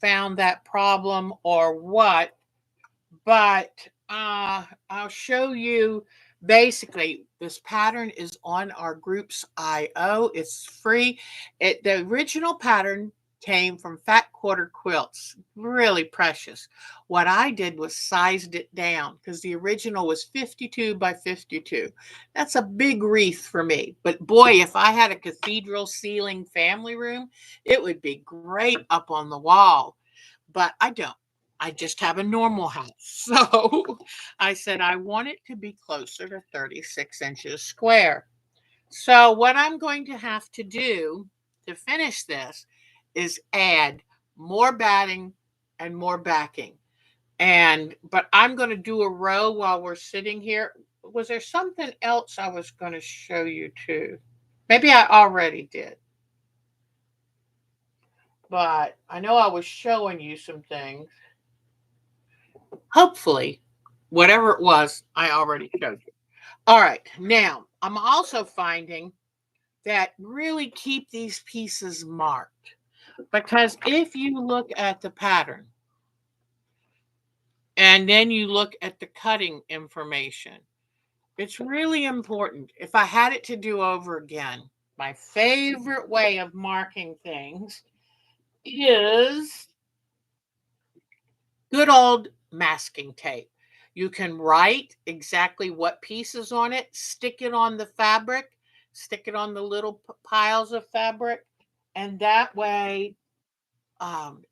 found that problem or what, but I'll show you. Basically, this pattern is on our group's IO. It's free. The original pattern came from Fat Quarter Quilts. Really precious. What I did was sized it down because the original was 52 by 52. That's a big wreath for me. But boy, if I had a cathedral ceiling family room, it would be great up on the wall. But I don't. I just have a normal house. So I said I want it to be closer to 36 inches square. So what I'm going to have to do to finish this is add more batting and more backing. But I'm going to do a row while we're sitting here. Was there something else I was going to show you too? Maybe I already did. But I know I was showing you some things. Hopefully, whatever it was, I already showed you. All right. Now, I'm also finding that really keep these pieces marked, because if you look at the pattern and then you look at the cutting information, it's really important. If I had it to do over again, my favorite way of marking things is good old masking tape. You can write exactly what pieces on it, stick it on the fabric, stick it on the little piles of fabric, and that way, um,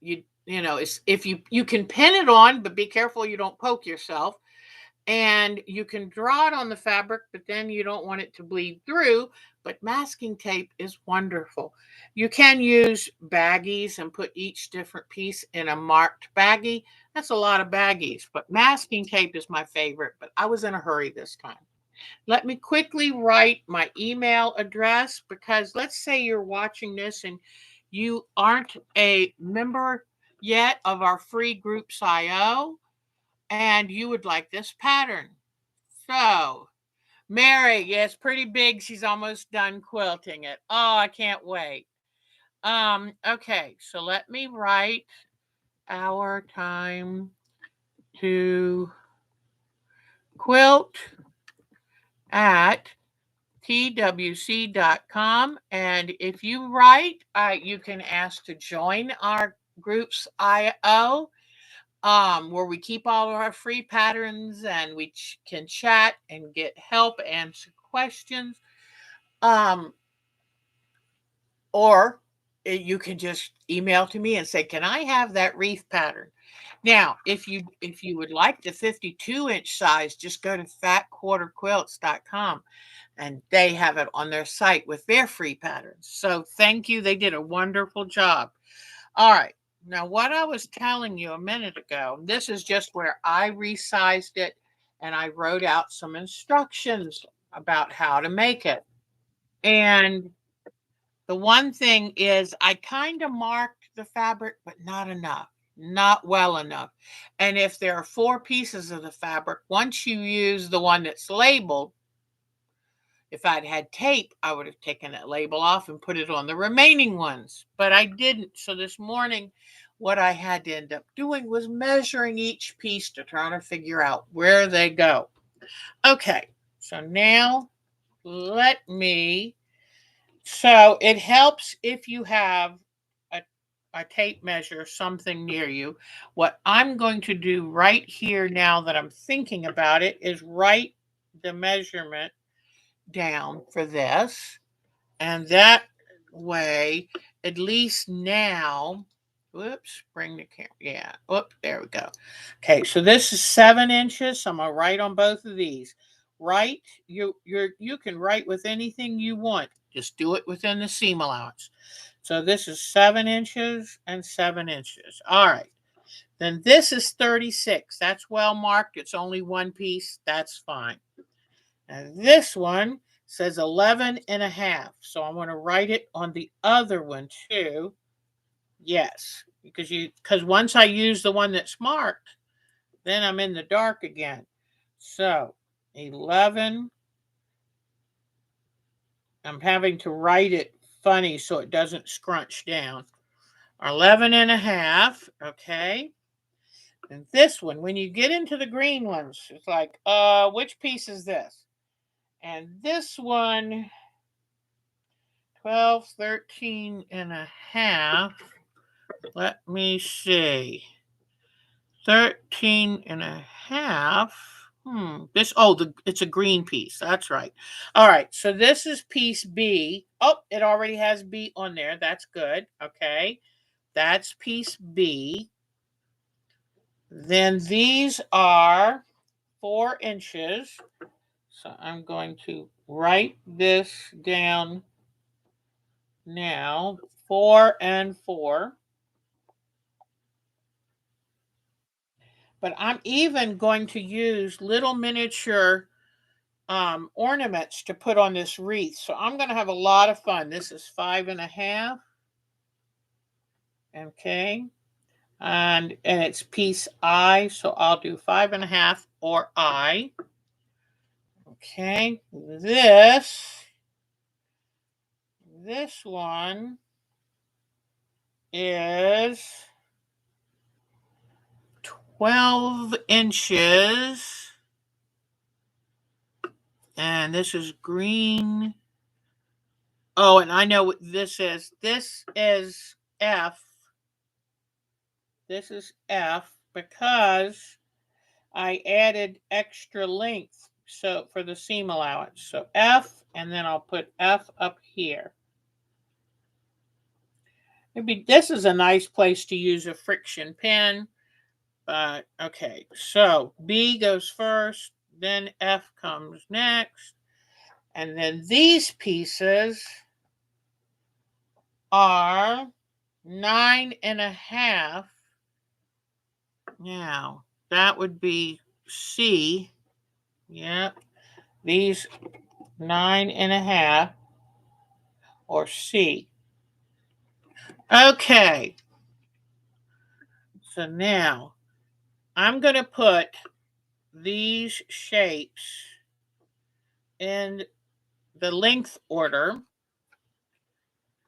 it's, if you can pin it on, but be careful you don't poke yourself. And you can draw it on the fabric, but then you don't want it to bleed through. But masking tape is wonderful. You can use baggies and put each different piece in a marked baggie. That's a lot of baggies, but masking tape is my favorite. But I was in a hurry this time. Let me quickly write my email address, because let's say you're watching this and you aren't a member yet of our free groups IO, and you would like this pattern. So, Mary, yeah, it's pretty big. She's almost done quilting it. Oh, I can't wait. Okay, so let me write our time to quilt at twc.com. And if you write, you can ask to join our groups IO, where we keep all of our free patterns, and we can chat and get help, answer questions. Um, or you can just email to me and say, "Can I have that wreath pattern?" Now, if you would like the 52-inch size, just go to fatquarterquilts.com, and they have it on their site with their free patterns. So thank you. They did a wonderful job. All right. Now, what I was telling you a minute ago, this is just where I resized it and I wrote out some instructions about how to make it. And the one thing is, I kind of marked the fabric, but not enough, not well enough. And if there are 4 pieces of the fabric, once you use the one that's labeled, if I'd had tape, I would have taken that label off and put it on the remaining ones, but I didn't. So this morning, what I had to end up doing was measuring each piece to try to figure out where they go. Okay, so now let me, so it helps if you have a, a tape measure, something near you. What I'm going to do right here now that I'm thinking about it is write the measurement down for this. And that way, at least now, whoops, bring the camera. Yeah, whoop, there we go. Okay, so this is 7 inches. So I'm gonna write on both of these. Write, you can write with anything you want. Just do it within the seam allowance. So this is 7 inches and 7 inches. All right. Then this is 36. That's well marked. It's only one piece. That's fine. And this one says 11 and a half. So I'm going to write it on the other one too. Yes, because once I use the one that's marked, then I'm in the dark again. So 11, I'm having to write it funny so it doesn't scrunch down. 11 and a half, okay. And this one, when you get into the green ones, it's like, which piece is this? And this one, 12, 13 and a half. Let me see. 13 and a half. It's a green piece. That's right. All right. So this is piece B. Oh, it already has B on there. That's good. Okay. That's piece B. Then these are 4 inches. So I'm going to write this down now, 4 and 4. But I'm even going to use little miniature ornaments to put on this wreath. So I'm going to have a lot of fun. This is 5.5. Okay. And it's piece I. So I'll do 5.5 or I. Okay. This one is 12 inches. And this is green. Oh, and I know what this is. This is F. This is F because I added extra length so for the seam allowance. So F, and then I'll put F up here. Maybe this is a nice place to use a friction pen. But okay, so B goes first, then F comes next. And then these pieces are 9.5. Now, that would be C. Yep. These 9.5 or C. Okay. So now I'm going to put these shapes in the length order.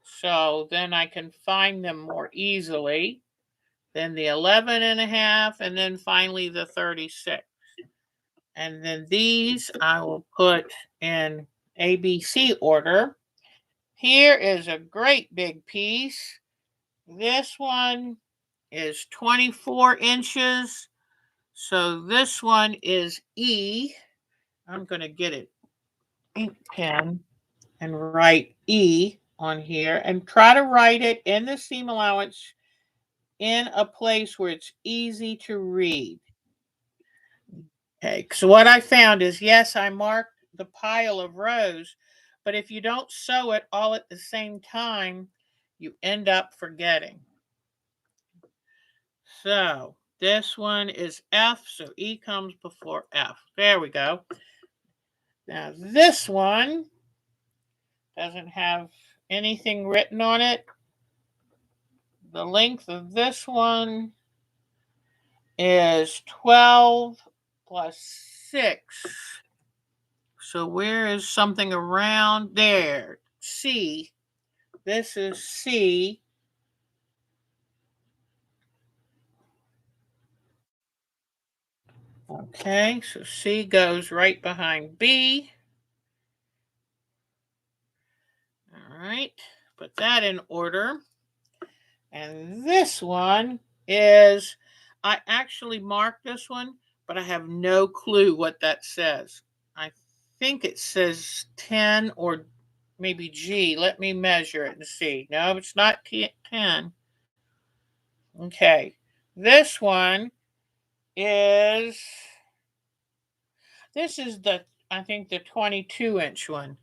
So then I can find them more easily. Then the 11.5, and then finally the 36. And then these I will put in ABC order. Here is a great big piece. This one is 24 inches. So this one is E. I'm going to get an ink pen and write E on here and try to write it in the seam allowance in a place where it's easy to read. Okay, so what I found is, yes, I marked the pile of rows, but if you don't sew it all at the same time, you end up forgetting. So this one is F, so E comes before F. There we go. Now this one doesn't have anything written on it. The length of this one is 12 plus 6. So where is something around there? C. This is C. Okay, so C goes right behind B. All right, put that in order. And this one is, I actually marked this one, but I have no clue what that says. I think it says 10 or maybe G. Let me measure it and see. No, it's not 10. Okay, this one is, this is the, I think the 22-inch one.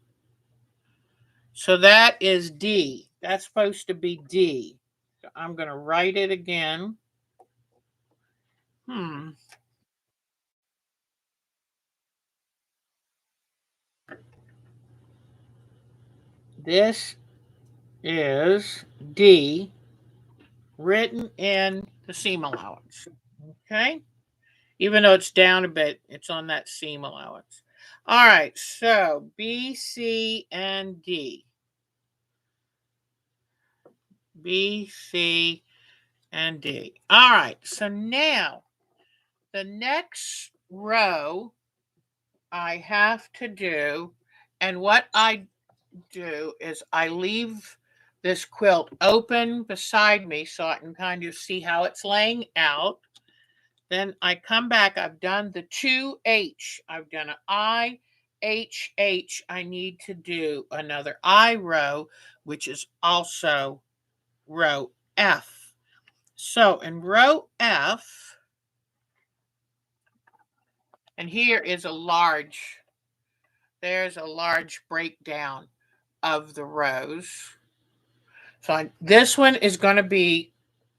So that is D. That's supposed to be D. So I'm going to write it again. This is D written in the seam allowance. Okay. Even though it's down a bit, it's on that seam allowance. All right. So B, C, and D. B, C, and D. All right. So now the next row I have to do, and what I do is I leave this quilt open beside me so I can kind of see how it's laying out. Then I come back, I've done the 2H. I've done an I, H, H. I need to do another I row, which is also row F. So in row F, and here is a large there's a large breakdown of the rows. So this one is going to be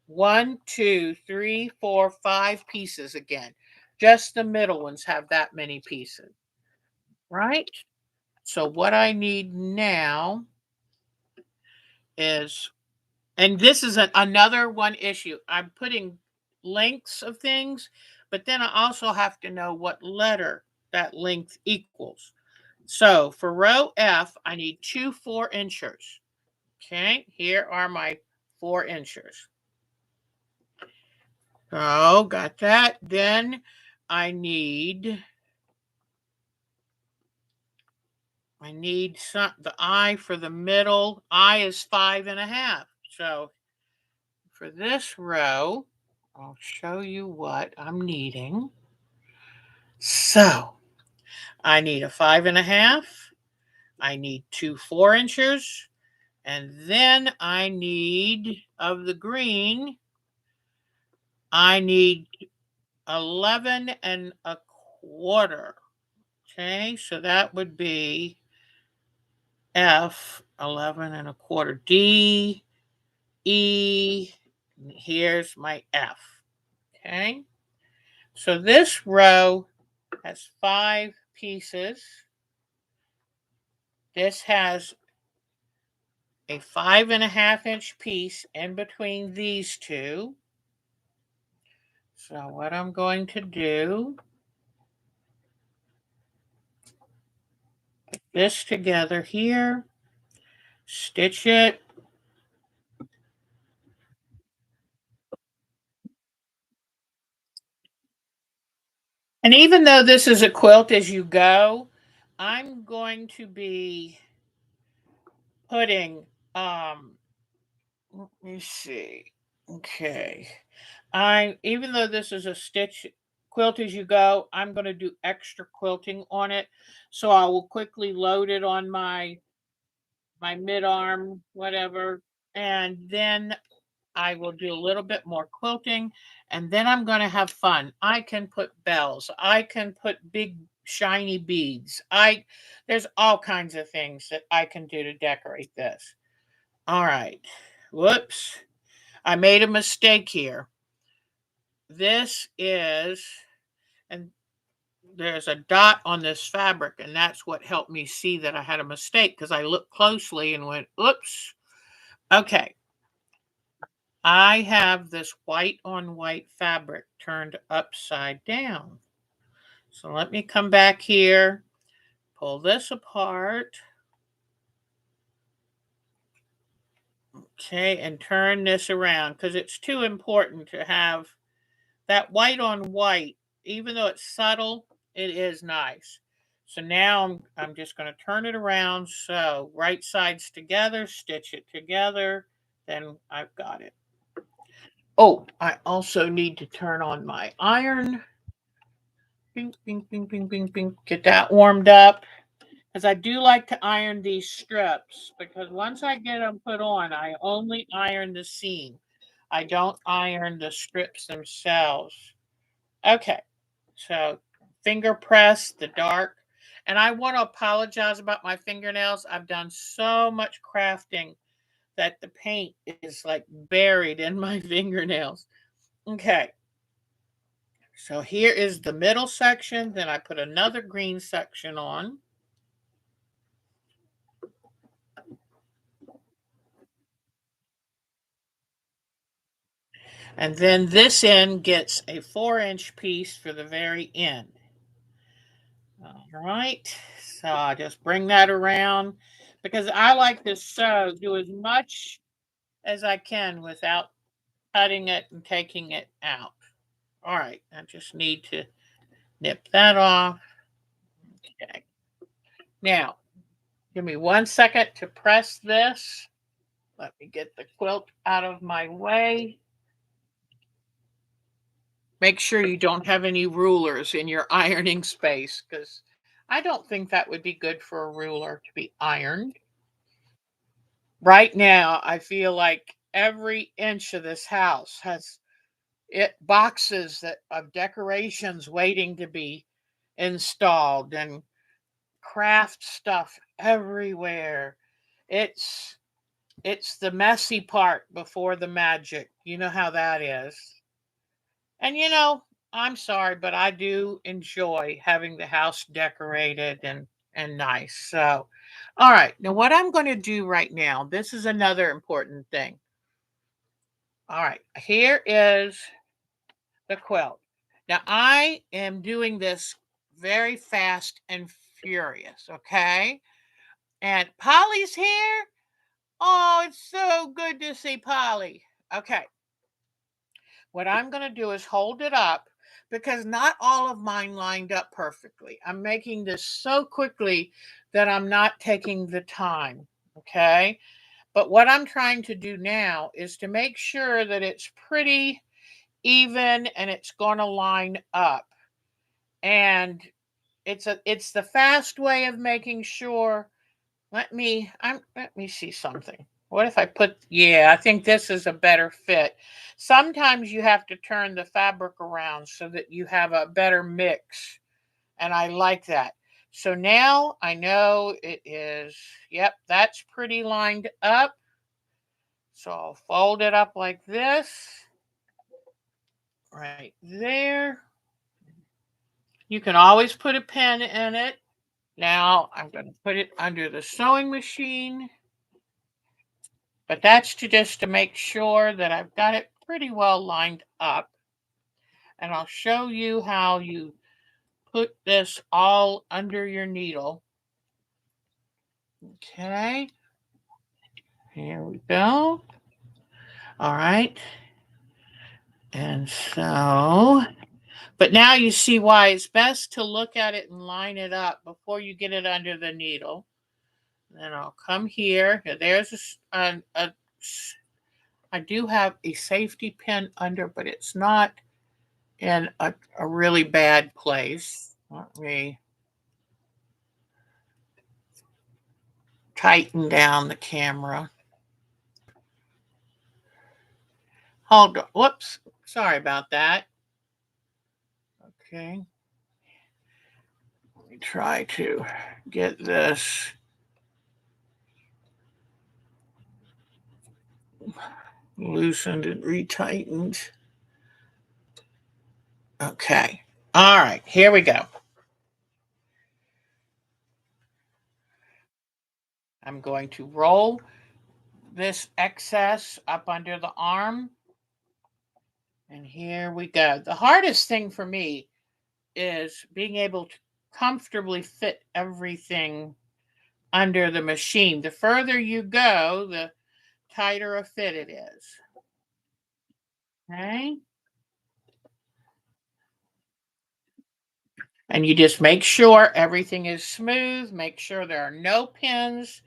1, 2, 3, 4, 5 pieces again. Just the middle ones have that many pieces, right? So what I need now is, and this is another one issue. I'm putting lengths of things, but then I also have to know what letter that length equals. So for row F, I need 2 4-inchers. Okay, here are my 4-inchers. Oh, got that. Then I need the I for the middle. I is 5.5. So for this row, I'll show you what I'm needing. So I need a 5.5. I need 2 4-inchers. And then I need, of the green, I need 11.25. Okay, so that would be F, 11.25. D, E, here's my F. Okay, so this row has 5 pieces. This has a 5.5-inch piece in between these two. So what I'm going to do, put this together here, stitch it. And even though this is a quilt as you go, I'm going to be putting, let me see. Okay. Even though this is a stitch quilt as you go, I'm going to do extra quilting on it. So I will quickly load it on my mid arm, whatever, and then I will do a little bit more quilting, and then I'm going to have fun. I can put bells. I can put big shiny beads. There's all kinds of things that I can do to decorate this. All right. Whoops. I made a mistake here. This is, and there's a dot on this fabric, and that's what helped me see that I had a mistake, because I looked closely and went, oops. Okay. I have this white on white fabric turned upside down. So let me come back here, pull this apart. Okay, and turn this around, because it's too important to have that white on white. Even though it's subtle, it is nice. So now I'm just going to turn it around. So right sides together, stitch it together. Then I've got it. Oh, I also need to turn on my iron. Bing, bing, bing, bing, bing, bing. Get that warmed up. Because I do like to iron these strips. Because once I get them put on, I only iron the seam. I don't iron the strips themselves. Okay. So finger press the dark. And I want to apologize about my fingernails. I've done so much crafting that the paint is like buried in my fingernails. Okay. So here is the middle section. Then I put another green section on. And then this end gets a 4-inch piece for the very end. All right. So I just bring that around, because I like to do as much as I can without cutting it and taking it out. All right. I just need to nip that off. Okay. Now, give me 1 second to press this. Let me get the quilt out of my way. Make sure you don't have any rulers in your ironing space, because I don't think that would be good for a ruler to be ironed. Right now, I feel like every inch of this house has boxes of decorations waiting to be installed, and craft stuff everywhere. It's it's the messy part before the magic. You know how that is. And I'm sorry, but I do enjoy having the house decorated and nice. So, all right. Now what I'm going to do right now, this is another important thing. All right. Here is the quilt. Now I am doing this very fast and furious, okay? And Polly's here. Oh, it's so good to see Polly. Okay. What I'm going to do is hold it up because not all of mine lined up perfectly. I'm making this so quickly that I'm not taking the time. Okay. But what I'm trying to do now is to make sure that it's pretty even and it's going to line up. And it's the fast way of making sure. Let me see something. What if I put, yeah, I think this is a better fit. Sometimes you have to turn the fabric around so that you have a better mix. And I like that. So now I know it is, yep, that's pretty lined up. So I'll fold it up like this, right there. You can always put a pen in it. Now I'm going to put it under the sewing machine. But that's just to make sure that I've got it pretty well lined up. And I'll show you how you put this all under your needle. Okay, here we go. All right. And so, but now you see why it's best to look at it and line it up before you get it under the needle. Then I'll come here. There's I do have a safety pin under, but it's not in a really bad place. Let me tighten down the camera. Hold on. Whoops. Sorry about that. Okay. Let me try to get this loosened and retightened. Okay. All right. Here we go. I'm going to roll this excess up under the arm. And here we go. The hardest thing for me is being able to comfortably fit everything under the machine. The further you go, the tighter a fit it is. Okay. And you just make sure everything is smooth. Make sure there are no pins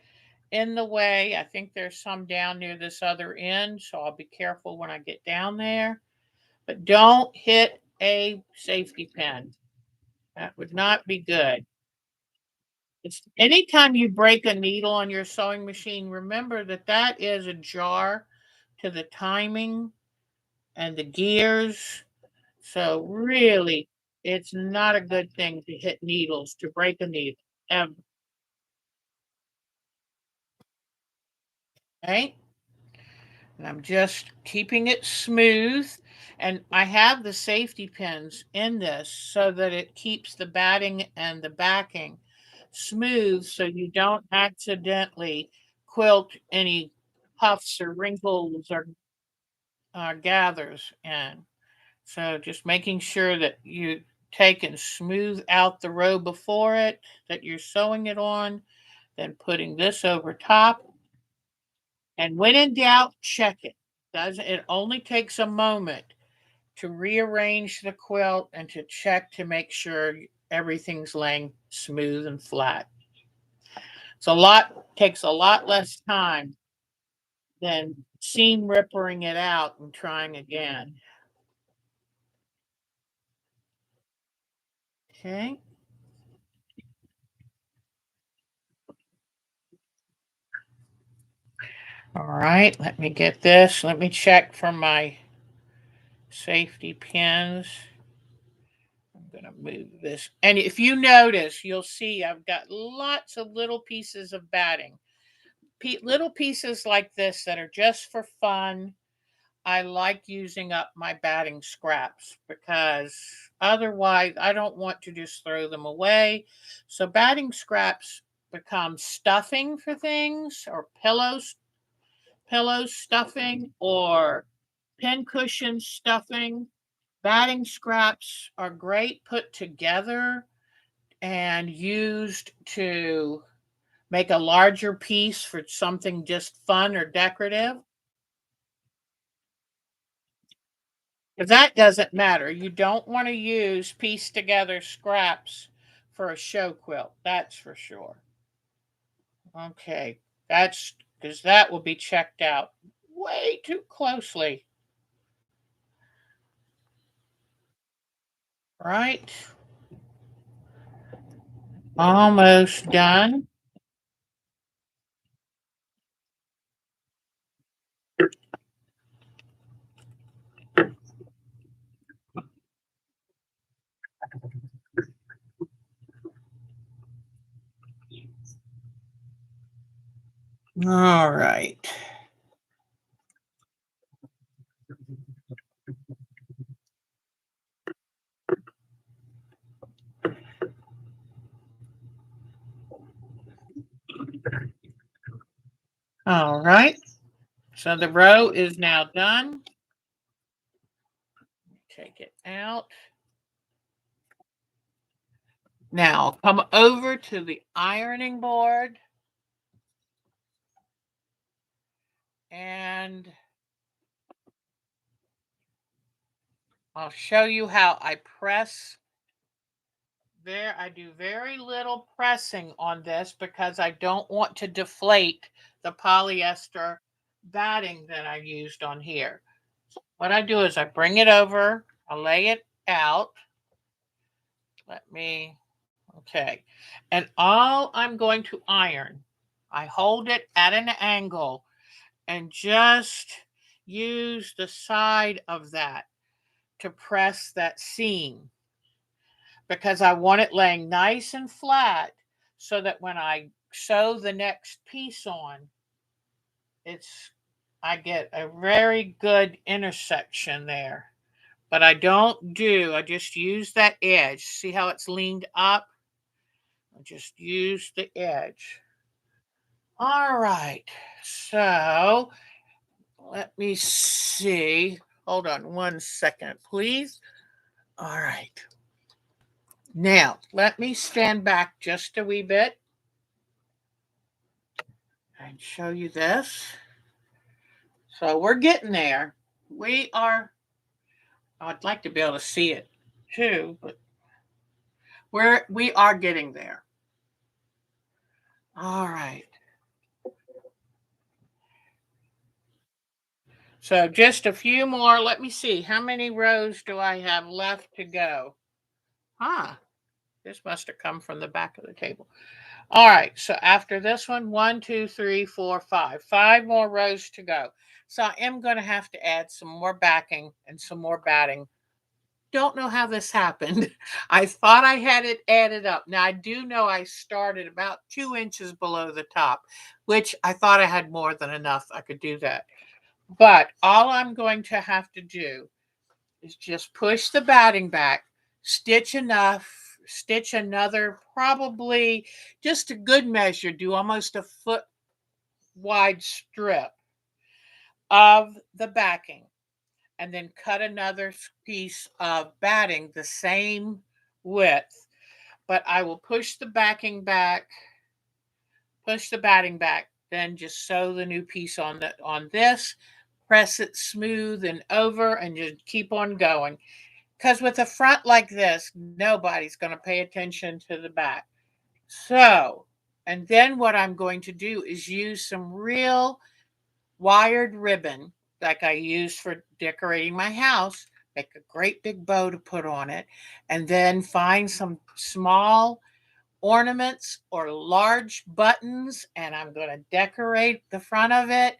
in the way. I think there's some down near this other end, so I'll be careful when I get down there. But don't hit a safety pin. That would not be good. It's anytime you break a needle on your sewing machine, remember that that is a jar to the timing and the gears. So really, it's not a good thing to hit needles, to break a needle. Okay. And I'm just keeping it smooth. And I have the safety pins in this so that it keeps the batting and the backing smooth so you don't accidentally quilt any puffs or wrinkles or gathers in. So just making sure that you take and smooth out the row before it that you're sewing it on, then putting this over top. And when in doubt, check it. Does it only takes a moment to rearrange the quilt and to check to make sure everything's laying smooth and flat. It's a lot takes a lot less time than seam ripping it out and trying again. Okay. All right, let me get this. Let me check for my safety pins. I'm going going to move this. And if you notice, you'll see I've got lots of little pieces of batting. Little pieces like this that are just for fun. I like using up my batting scraps because otherwise I don't want to just throw them away. So batting scraps become stuffing for things, or pillow stuffing, or pincushion stuffing. Batting scraps are great put together and used to make a larger piece for something just fun or decorative. Because that doesn't matter. You don't want to use piece together scraps for a show quilt. That's for sure. Okay. That's because that will be checked out way too closely. Right? Almost done. All right. All right. So the row is now done. Take it out. Now come over to the ironing board and I'll show you how I press. There, I do very little pressing on this because I don't want to deflate the polyester batting that I used on here. What I do is I bring it over, I lay it out. Okay. And all I'm going to iron, I hold it at an angle and just use the side of that to press that seam, because I want it laying nice and flat so that when I sew the next piece on, it's I get a very good intersection there. But I just use that edge. See how it's leaned up? I just use the edge. All right. So let me see. Hold on 1 second, please. All right. Now, let me stand back just a wee bit and show you this. So we're getting there. We are, I'd like to be able to see it too, but we are getting there. All right. So just a few more. Let me see. How many rows do I have left to go? Ah, this must have come from the back of the table. All right. So after this one, 1, 2, 3, 4, 5. 5 more rows to go. So I am going to have to add some more backing and some more batting. Don't know how this happened. I thought I had it added up. Now I do know I started about 2 inches below the top, which I thought I had more than enough. I could do that. But all I'm going to have to do is just push the batting back, stitch enough, stitch another, probably just a good measure, do almost a foot wide strip of the backing, and then cut another piece of batting the same width. But I will push the backing back, push the batting back, then just sew the new piece on this, press it smooth and over, and just keep on going. Because with a front like this, nobody's going to pay attention to the back. So, and then what I'm going to do is use some real wired ribbon like I use for decorating my house, make a great big bow to put on it, and then find some small ornaments or large buttons, and I'm going to decorate the front of it.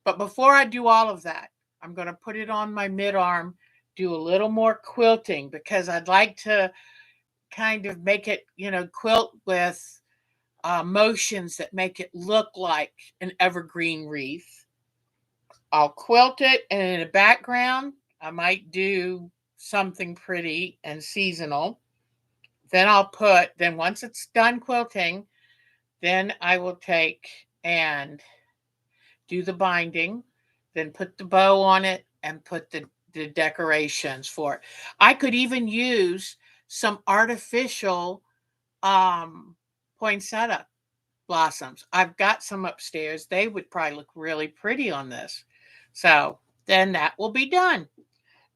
But before I do all of that, I'm going to put it on my mid arm, do a little more quilting because I'd like to kind of make it, quilt with motions that make it look like an evergreen wreath. I'll quilt it, and in the background, I might do something pretty and seasonal. Then once it's done quilting, then I will take and do the binding, then put the bow on it and put the decorations for it. I could even use some artificial poinsettia blossoms. I've got some upstairs. They would probably look really pretty on this. So then that will be done.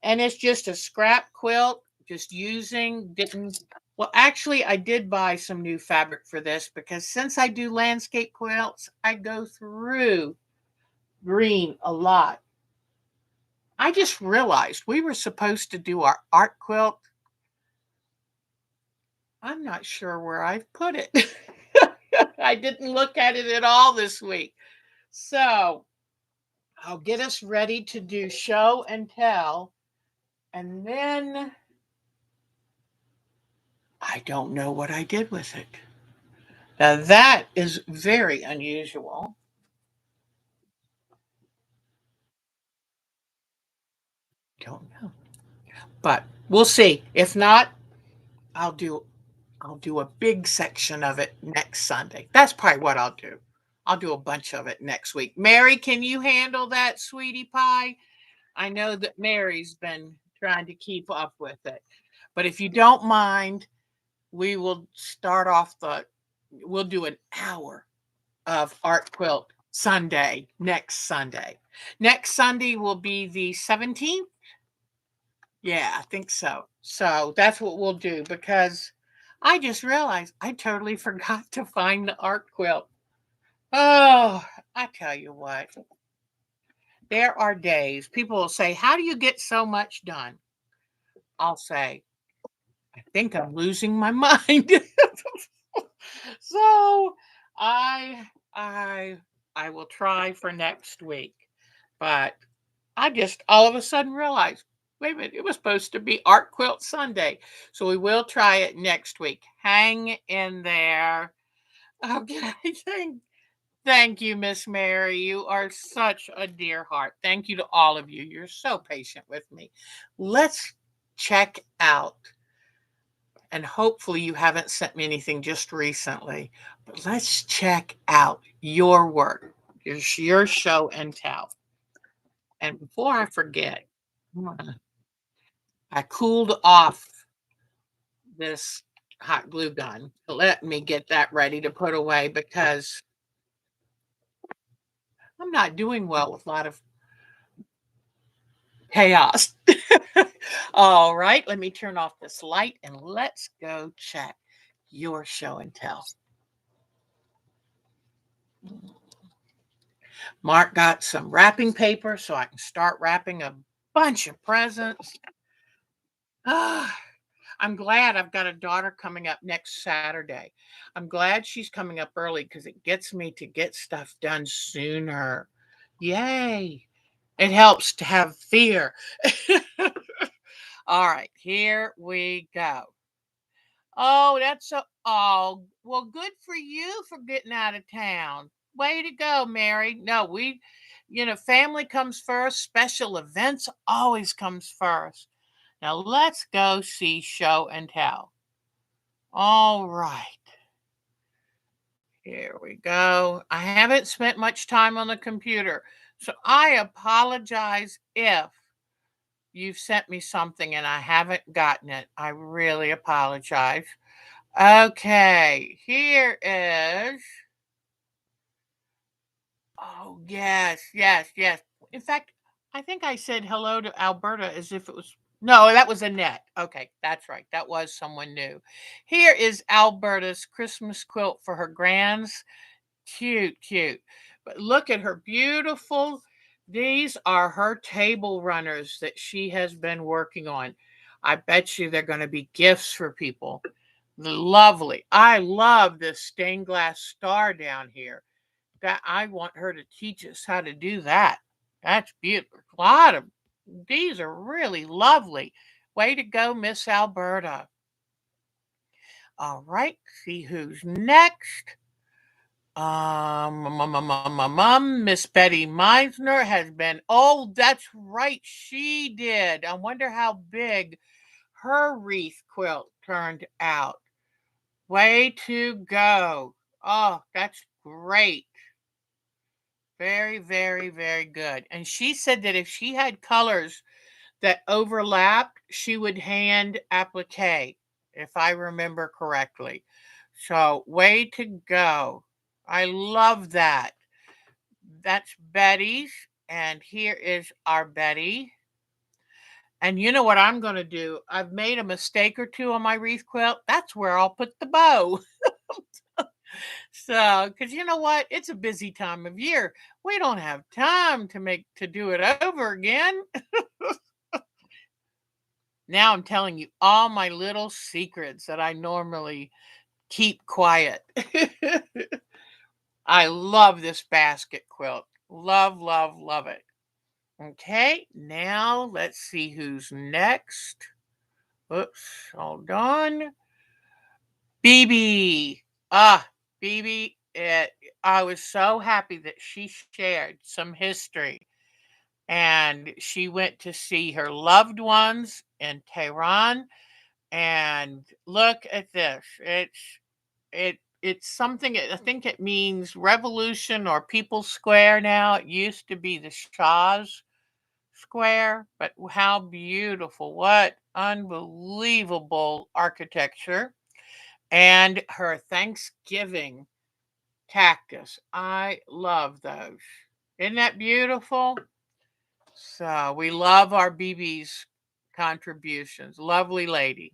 And it's just a scrap quilt, just using, didn't, well, actually, I did buy some new fabric for this because since I do landscape quilts, I go through green a lot. I just realized we were supposed to do our art quilt. I'm not sure where I've put it. I didn't look at it at all this week. So I'll get us ready to do show and tell. And then I don't know what I did with it. Now that is very unusual. Don't know. But we'll see. If not, I'll do I'll do a big section of it next Sunday. That's probably what I'll do. I'll do a bunch of it next week. Mary, can you handle that, sweetie pie? I know that Mary's been trying to keep up with it. But if you don't mind, we will start off we'll do an hour of Art Quilt Sunday next Sunday. Next Sunday will be the 17th. Yeah, I think so. So that's what we'll do because I just realized I totally forgot to find the art quilt. Oh, I tell you what, there are days people will say, "How do you get so much done?" I'll say, "I think I'm losing my mind." So I I I will try for next week. But I just all of a sudden realized, wait a minute, it was supposed to be Art Quilt Sunday. So we will try it next week. Hang in there. Okay. Thank you, Miss Mary. You are such a dear heart. Thank you to all of you. You're so patient with me. Let's check out, and hopefully you haven't sent me anything just recently, but let's check out your work, your show and tell. And before I forget, I cooled off this hot glue gun. Let me get that ready to put away because I'm not doing well with a lot of chaos. All right, let me turn off this light and let's go check your show and tell. Mark got some wrapping paper so I can start wrapping a bunch of presents. Ah, I'm glad I've got a daughter coming up next Saturday. I'm glad she's coming up early because it gets me to get stuff done sooner. Yay. It helps to have fear. All right, here we go. Oh, that's so, oh, well, good for you for getting out of town. Way to go, Mary. No, family comes first. Special events always comes first. Now let's go see show and tell. All right. Here we go. I haven't spent much time on the computer, so I apologize if you've sent me something and I haven't gotten it. I really apologize. Okay, here is. Oh, yes, yes, yes. In fact, I think I said hello to Alberta as if it was. No, that was Annette. Okay, that's right. That was someone new. Here is Alberta's Christmas quilt for her grands. Cute, cute. But look at her beautiful. These are her table runners that she has been working on. I bet you they're going to be gifts for people. Lovely. I love this stained glass star down here. That I want her to teach us how to do that. That's beautiful. A lot of these are really lovely. Way to go, Miss Alberta. All right, see who's next. Miss Betty Meisner has been. Oh, that's right, she did. I wonder how big her wreath quilt turned out. Way to go. Oh, that's great. Very, very, very good. And she said that if she had colors that overlapped, she would hand applique, if I remember correctly. So, way to go. I love that. That's Betty's. And here is our Betty. And you know what I'm going to do? I've made a mistake or two on my wreath quilt. That's where I'll put the bow. So, because you know what? It's a busy time of year. We don't have time to do it over again. Now I'm telling you all my little secrets that I normally keep quiet. I love this basket quilt. Love, love, love it. Okay, now let's see who's next. Oops, hold on. BB. BB, I was so happy that she shared some history and she went to see her loved ones in Tehran. And look at this. It's something. I think it means revolution or People's Square now. It used to be the Shah's Square, but how beautiful. What unbelievable architecture. And her Thanksgiving cactus. I love those. Isn't that beautiful? So we love our BB's contributions. Lovely lady.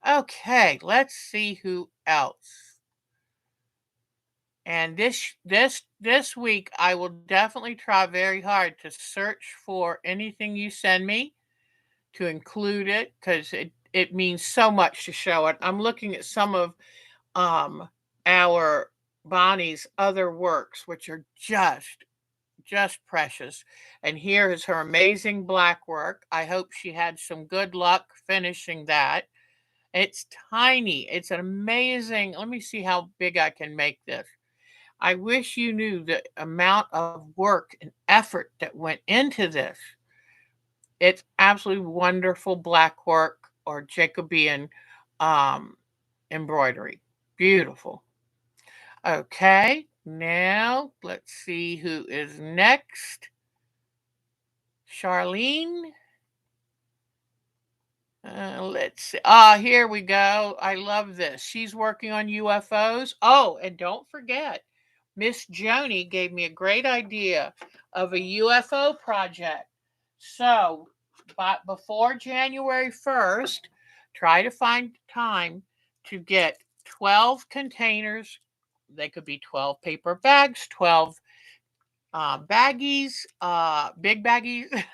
Okay, let's see who else. And this week I will definitely try very hard to search for anything you send me to include it because it means so much to show it. I'm looking at some of um our Bonnie's other works, which are just precious. And here is her amazing black work. I hope she had some good luck finishing that. It's tiny. It's an amazing. Let me see how big I can make this. I wish you knew the amount of work and effort that went into this. It's absolutely wonderful black work or Jacobean um, embroidery. Beautiful. Okay, now let's see who is next. Charlene. Let's see. Here we go. I love this. She's working on UFOs. Oh, and don't forget, Miss Joni gave me a great idea of a UFO project. So, but before January 1st, try to find time to get 12 containers. They could be 12 paper bags, 12 baggies, big baggies,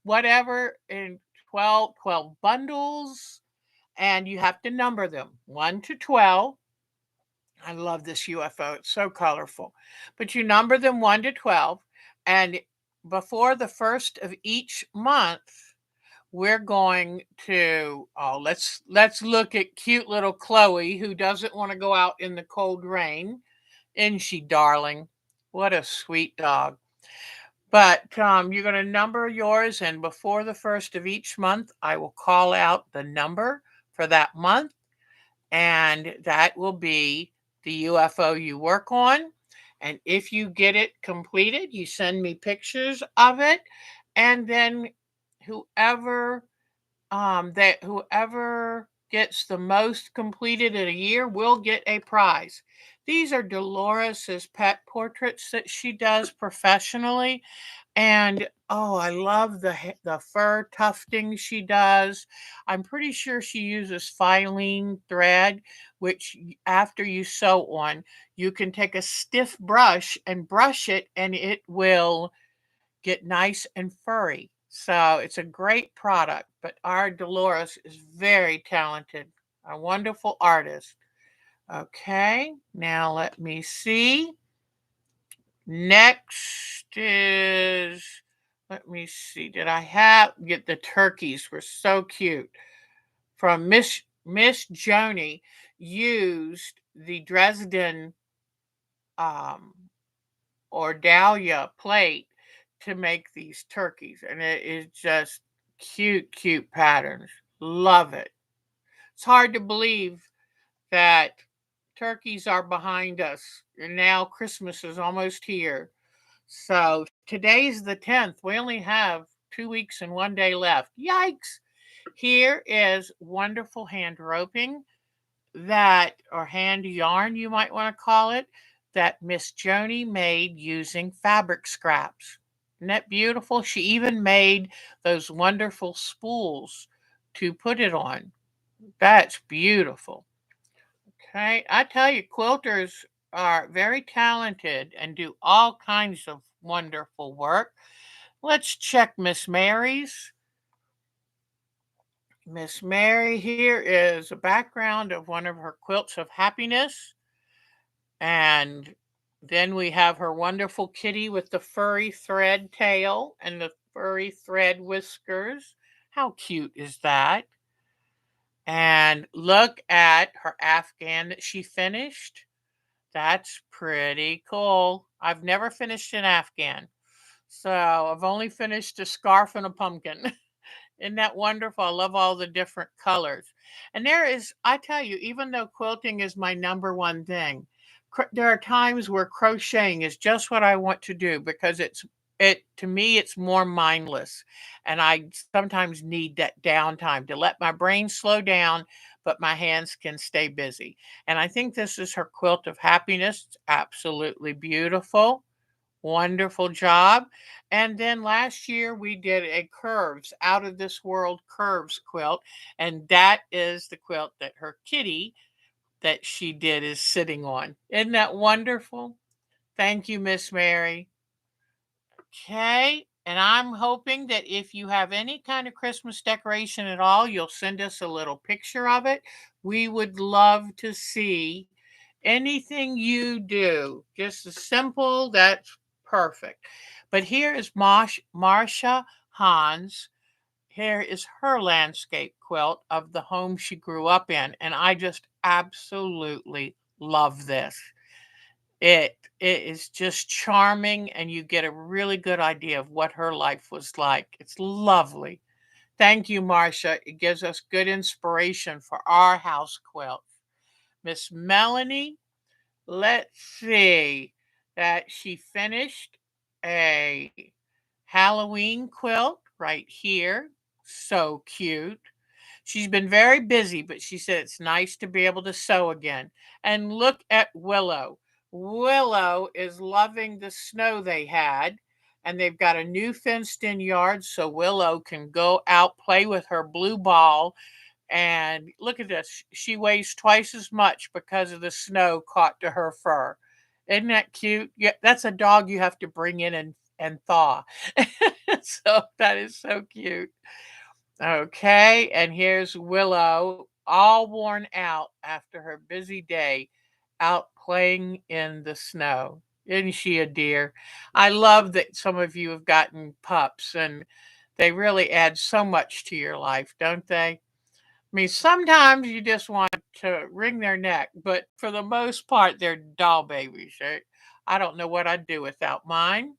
whatever, in 12 bundles, and you have to number them 1 to 12. I love this UFO. It's so colorful. But you number them 1 to 12, and before the first of each month, we're going to let's look at cute little Chloe who doesn't want to go out in the cold rain. Isn't she darling? What a sweet dog. But you're going to number yours, and before the first of each month, I will call out the number for that month, and that will be the UFO you work on. And if you get it completed, you send me pictures of it, and then whoever whoever gets the most completed in a year will get a prize. These are Dolores's pet portraits that she does professionally, and oh, I love the fur tufting she does. I'm pretty sure she uses filing thread, which after you sew on, you can take a stiff brush and brush it, and it will get nice and furry. So it's a great product. But our Dolores is very talented, a wonderful artist. Okay, now let me see. Next is, let me see, did I have, get the turkeys were so cute. From Miss Miss Joni used the Dresden um, or Dahlia plate to make these turkeys, and it is just cute, cute patterns. Love it. It's hard to believe that turkeys are behind us, and now Christmas is almost here. So today's the 10th. We only have 2 weeks and 1 day left. Yikes! Here is wonderful hand roping that, or hand yarn, you might want to call it, that Miss Joni made using fabric scraps. Isn't that beautiful? She even made those wonderful spools to put it on. That's beautiful. Okay, I tell you, quilters are very talented and do all kinds of wonderful work. Let's check Miss Mary's. Miss Mary here is a background of one of her quilts of happiness. And then we have her wonderful kitty with the furry thread tail and the furry thread whiskers. How cute is that? And look at her Afghan that she finished. That's pretty cool. I've never finished an Afghan. So I've only finished a scarf and a pumpkin. Isn't that wonderful? I love all the different colors. And there is, I tell you, even though quilting is my number one thing, there are times where crocheting is just what I want to do because it to me it's more mindless, and I sometimes need that downtime to let my brain slow down, but my hands can stay busy. And I think this is her quilt of happiness. It's absolutely beautiful. Wonderful job. And then last year we did a curves, out of this world curves quilt. And that is the quilt that her kitty that she did is sitting on. Isn't that wonderful? Thank you, Miss Mary. Okay. And I'm hoping that if you have any kind of Christmas decoration at all, you'll send us a little picture of it. We would love to see anything you do. Just as simple, that's perfect. But here is Marcia Hans. Here is her landscape quilt of the home she grew up in. And I just absolutely love this. It is just charming, and you get a really good idea of what her life was like. It's lovely. Thank you, Marcia. It gives us good inspiration for our house quilt. Miss Melanie, let's see that she finished a Halloween quilt right here. So cute. She's been very busy, but she said it's nice to be able to sew again. And look at Willow. Willow is loving the snow they had, and they've got a new fenced in yard so Willow can go out, play with her blue ball. And look at this. She weighs twice as much because of the snow caught to her fur. Isn't that cute? Yeah, that's a dog you have to bring in and thaw. So that is so cute. Okay, and here's Willow, all worn out after her busy day out playing in the snow. Isn't she a dear? I love that some of you have gotten pups, and they really add so much to your life, don't they? I mean, sometimes you just want to wring their neck, but for the most part, they're doll babies. Right? I don't know what I'd do without mine.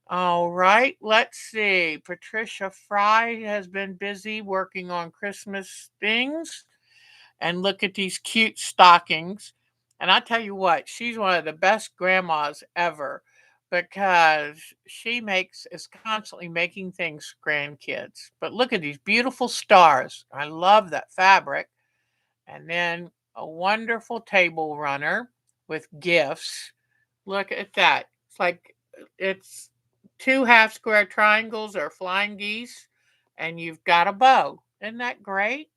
All right, let's see. Patricia Fry has been busy working on Christmas things. And look at these cute stockings. And I tell you what, she's one of the best grandmas ever because she is constantly making things for grandkids. But look at these beautiful stars. I love that fabric. And then a wonderful table runner with gifts. Look at that. It's two half square triangles or flying geese, and you've got a bow. Isn't that great?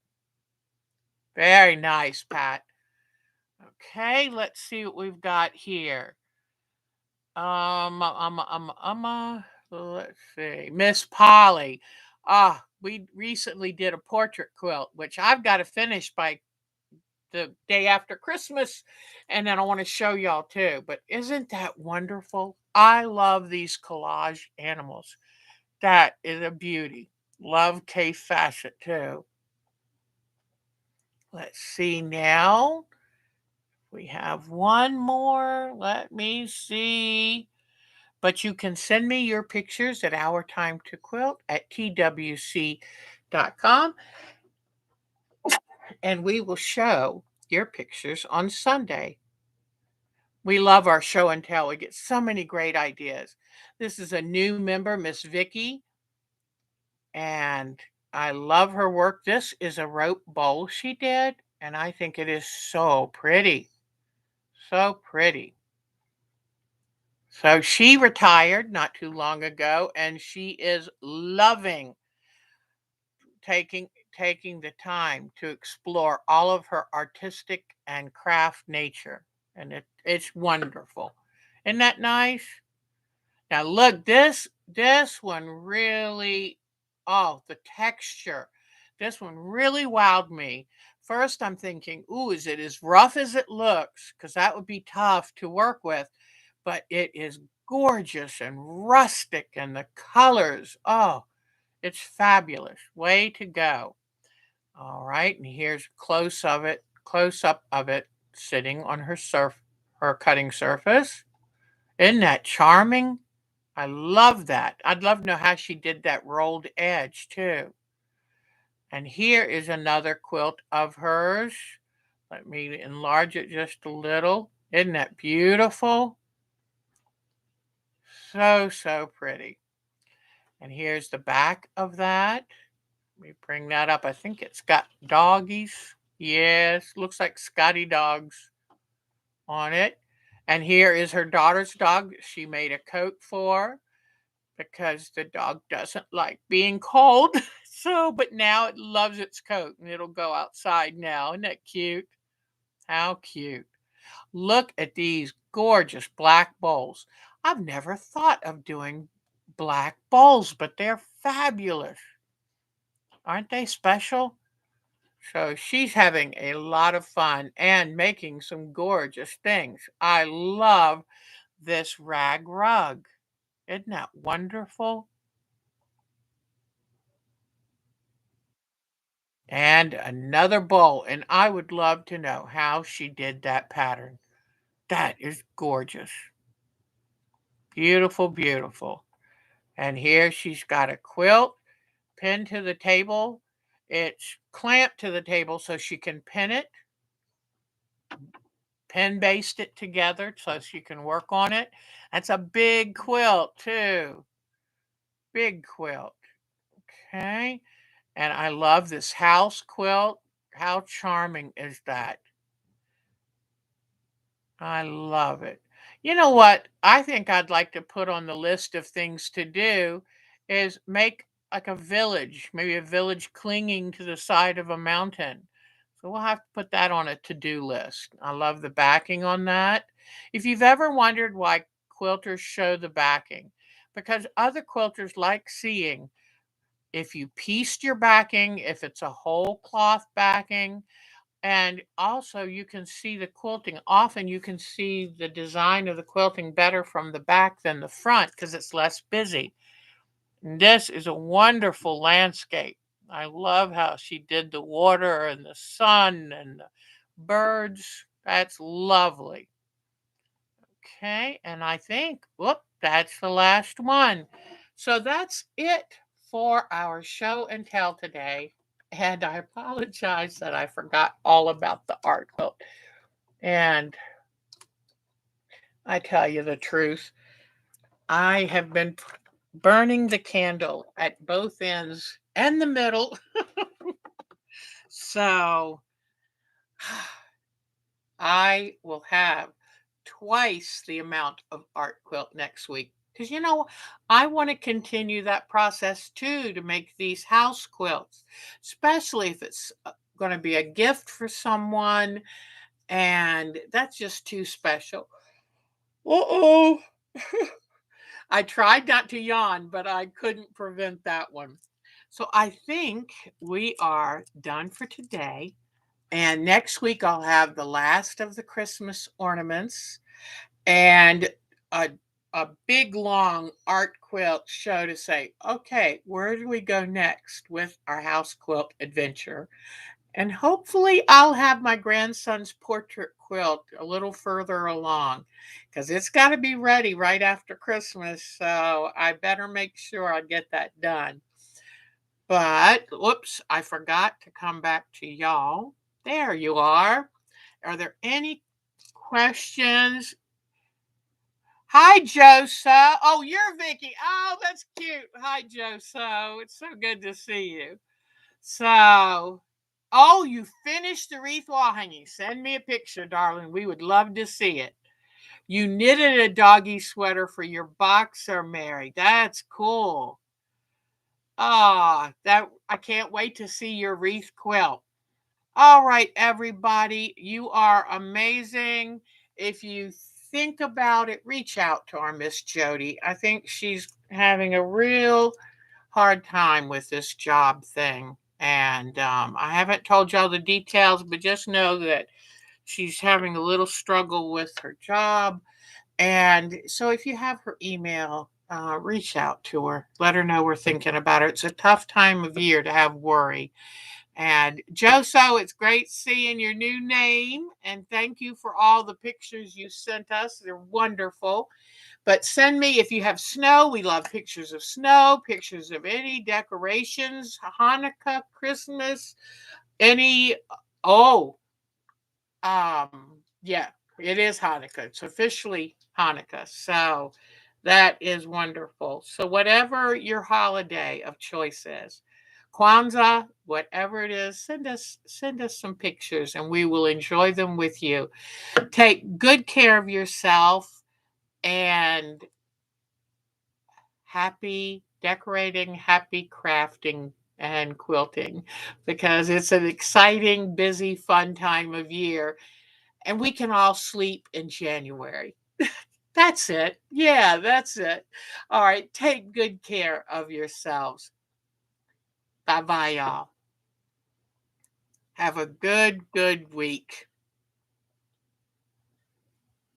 Very nice, Pat. Okay, let's see what we've got here. Let's see. Miss Polly. We recently did a portrait quilt, which I've got to finish by the day after Christmas, and then I want to show y'all too. But isn't that wonderful? I love these collage animals. That is a beauty. Love Kay Fassett too. Let's see now. We have one more. Let me see. But you can send me your pictures at Our Time to Quilt at twc.com, and we will show your pictures on Sunday. We love our show and tell. We get so many great ideas. This is a new member, Miss Vicky, and I love her work. This is a rope bowl she did, and I think it is so pretty. So pretty. So she retired not too long ago, and she is loving taking the time to explore all of her artistic and craft nature, and it's wonderful. Isn't that nice? Now look, this one really, oh, the texture. This one really wowed me. First I'm thinking, ooh, is it as rough as it looks? Because that would be tough to work with, but it is gorgeous and rustic, and the colors, oh, it's fabulous. Way to go. All right, and here's close up of it sitting on her cutting surface. Isn't that charming? I love that. I'd love to know how she did that rolled edge too. And here is another quilt of hers. Let me enlarge it just a little. Isn't that beautiful? So, so pretty. And here's the back of that. Let me bring that up. I think it's got doggies. Yes, looks like Scotty dogs on it. And here is her daughter's dog she made a coat for, because the dog doesn't like being cold. So, but now it loves its coat and it'll go outside now. Isn't that cute? How cute. Look at these gorgeous black bowls. I've never thought of doing black bowls, but they're fabulous. Aren't they special? So she's having a lot of fun and making some gorgeous things. I love this rag rug. Isn't that wonderful? And another bowl. And I would love to know how she did that pattern. That is gorgeous. Beautiful, beautiful. And here she's got a quilt pinned to the table. It's clamped to the table so she can pin it, pin baste it together so she can work on it. That's a big quilt, too. Big quilt. Okay. And I love this house quilt. How charming is that? I love it. You know what? I think I'd like to put on the list of things to do is make like a village, maybe a village clinging to the side of a mountain. So we'll have to put that on a to-do list. I love the backing on that. If you've ever wondered why quilters show the backing, because other quilters like seeing if you pieced your backing, if it's a whole cloth backing, and also you can see the quilting. Often you can see the design of the quilting better from the back than the front because it's less busy. And this is a wonderful landscape. I love how she did the water and the sun and the birds. That's lovely. Okay, and I think, whoop, that's the last one. So that's it for our show and tell today. And I apologize that I forgot all about the art quilt. And I tell you the truth, I have been burning the candle at both ends and the middle. So I will have twice the amount of art quilt next week. Because, I want to continue that process too to make these house quilts, especially if it's going to be a gift for someone. And that's just too special. Uh-oh. I tried not to yawn, but I couldn't prevent that one. So I think we are done for today. And next week I'll have the last of the Christmas ornaments and a big long art quilt show to say, okay, where do we go next with our house quilt adventure? And hopefully, I'll have my grandson's portrait quilt a little further along because it's got to be ready right after Christmas. So I better make sure I get that done. But, whoops, I forgot to come back to y'all. There you are. Are there any questions? Hi, Josa. Oh, you're Vicky. Oh, that's cute. Hi, Josa. It's so good to see you. So, oh, you finished the wreath wall hanging. Send me a picture, darling. We would love to see it. You knitted a doggy sweater for your boxer, Mary. That's cool. Ah, that I can't wait to see your wreath quilt. All right, everybody, you are amazing. If you think about it, reach out to our Miss Jody. I think she's having a real hard time with this job thing. And I haven't told y'all the details, but just know that she's having a little struggle with her job. And so if you have her email, reach out to her. Let her know we're thinking about her. It's a tough time of year to have worry. And Joso, it's great seeing your new name. And thank you for all the pictures you sent us. They're wonderful. But send me if you have snow. We love pictures of snow, pictures of any decorations, Hanukkah, Christmas, any. Oh, yeah, it is Hanukkah. It's officially Hanukkah. So that is wonderful. So whatever your holiday of choice is, Kwanzaa, whatever it is, send us some pictures and we will enjoy them with you. Take good care of yourself and happy decorating, happy crafting and quilting because it's an exciting, busy, fun time of year and we can all sleep in January. That's it. Yeah, that's it. All right. Take good care of yourselves. Bye bye, y'all. Have a good week.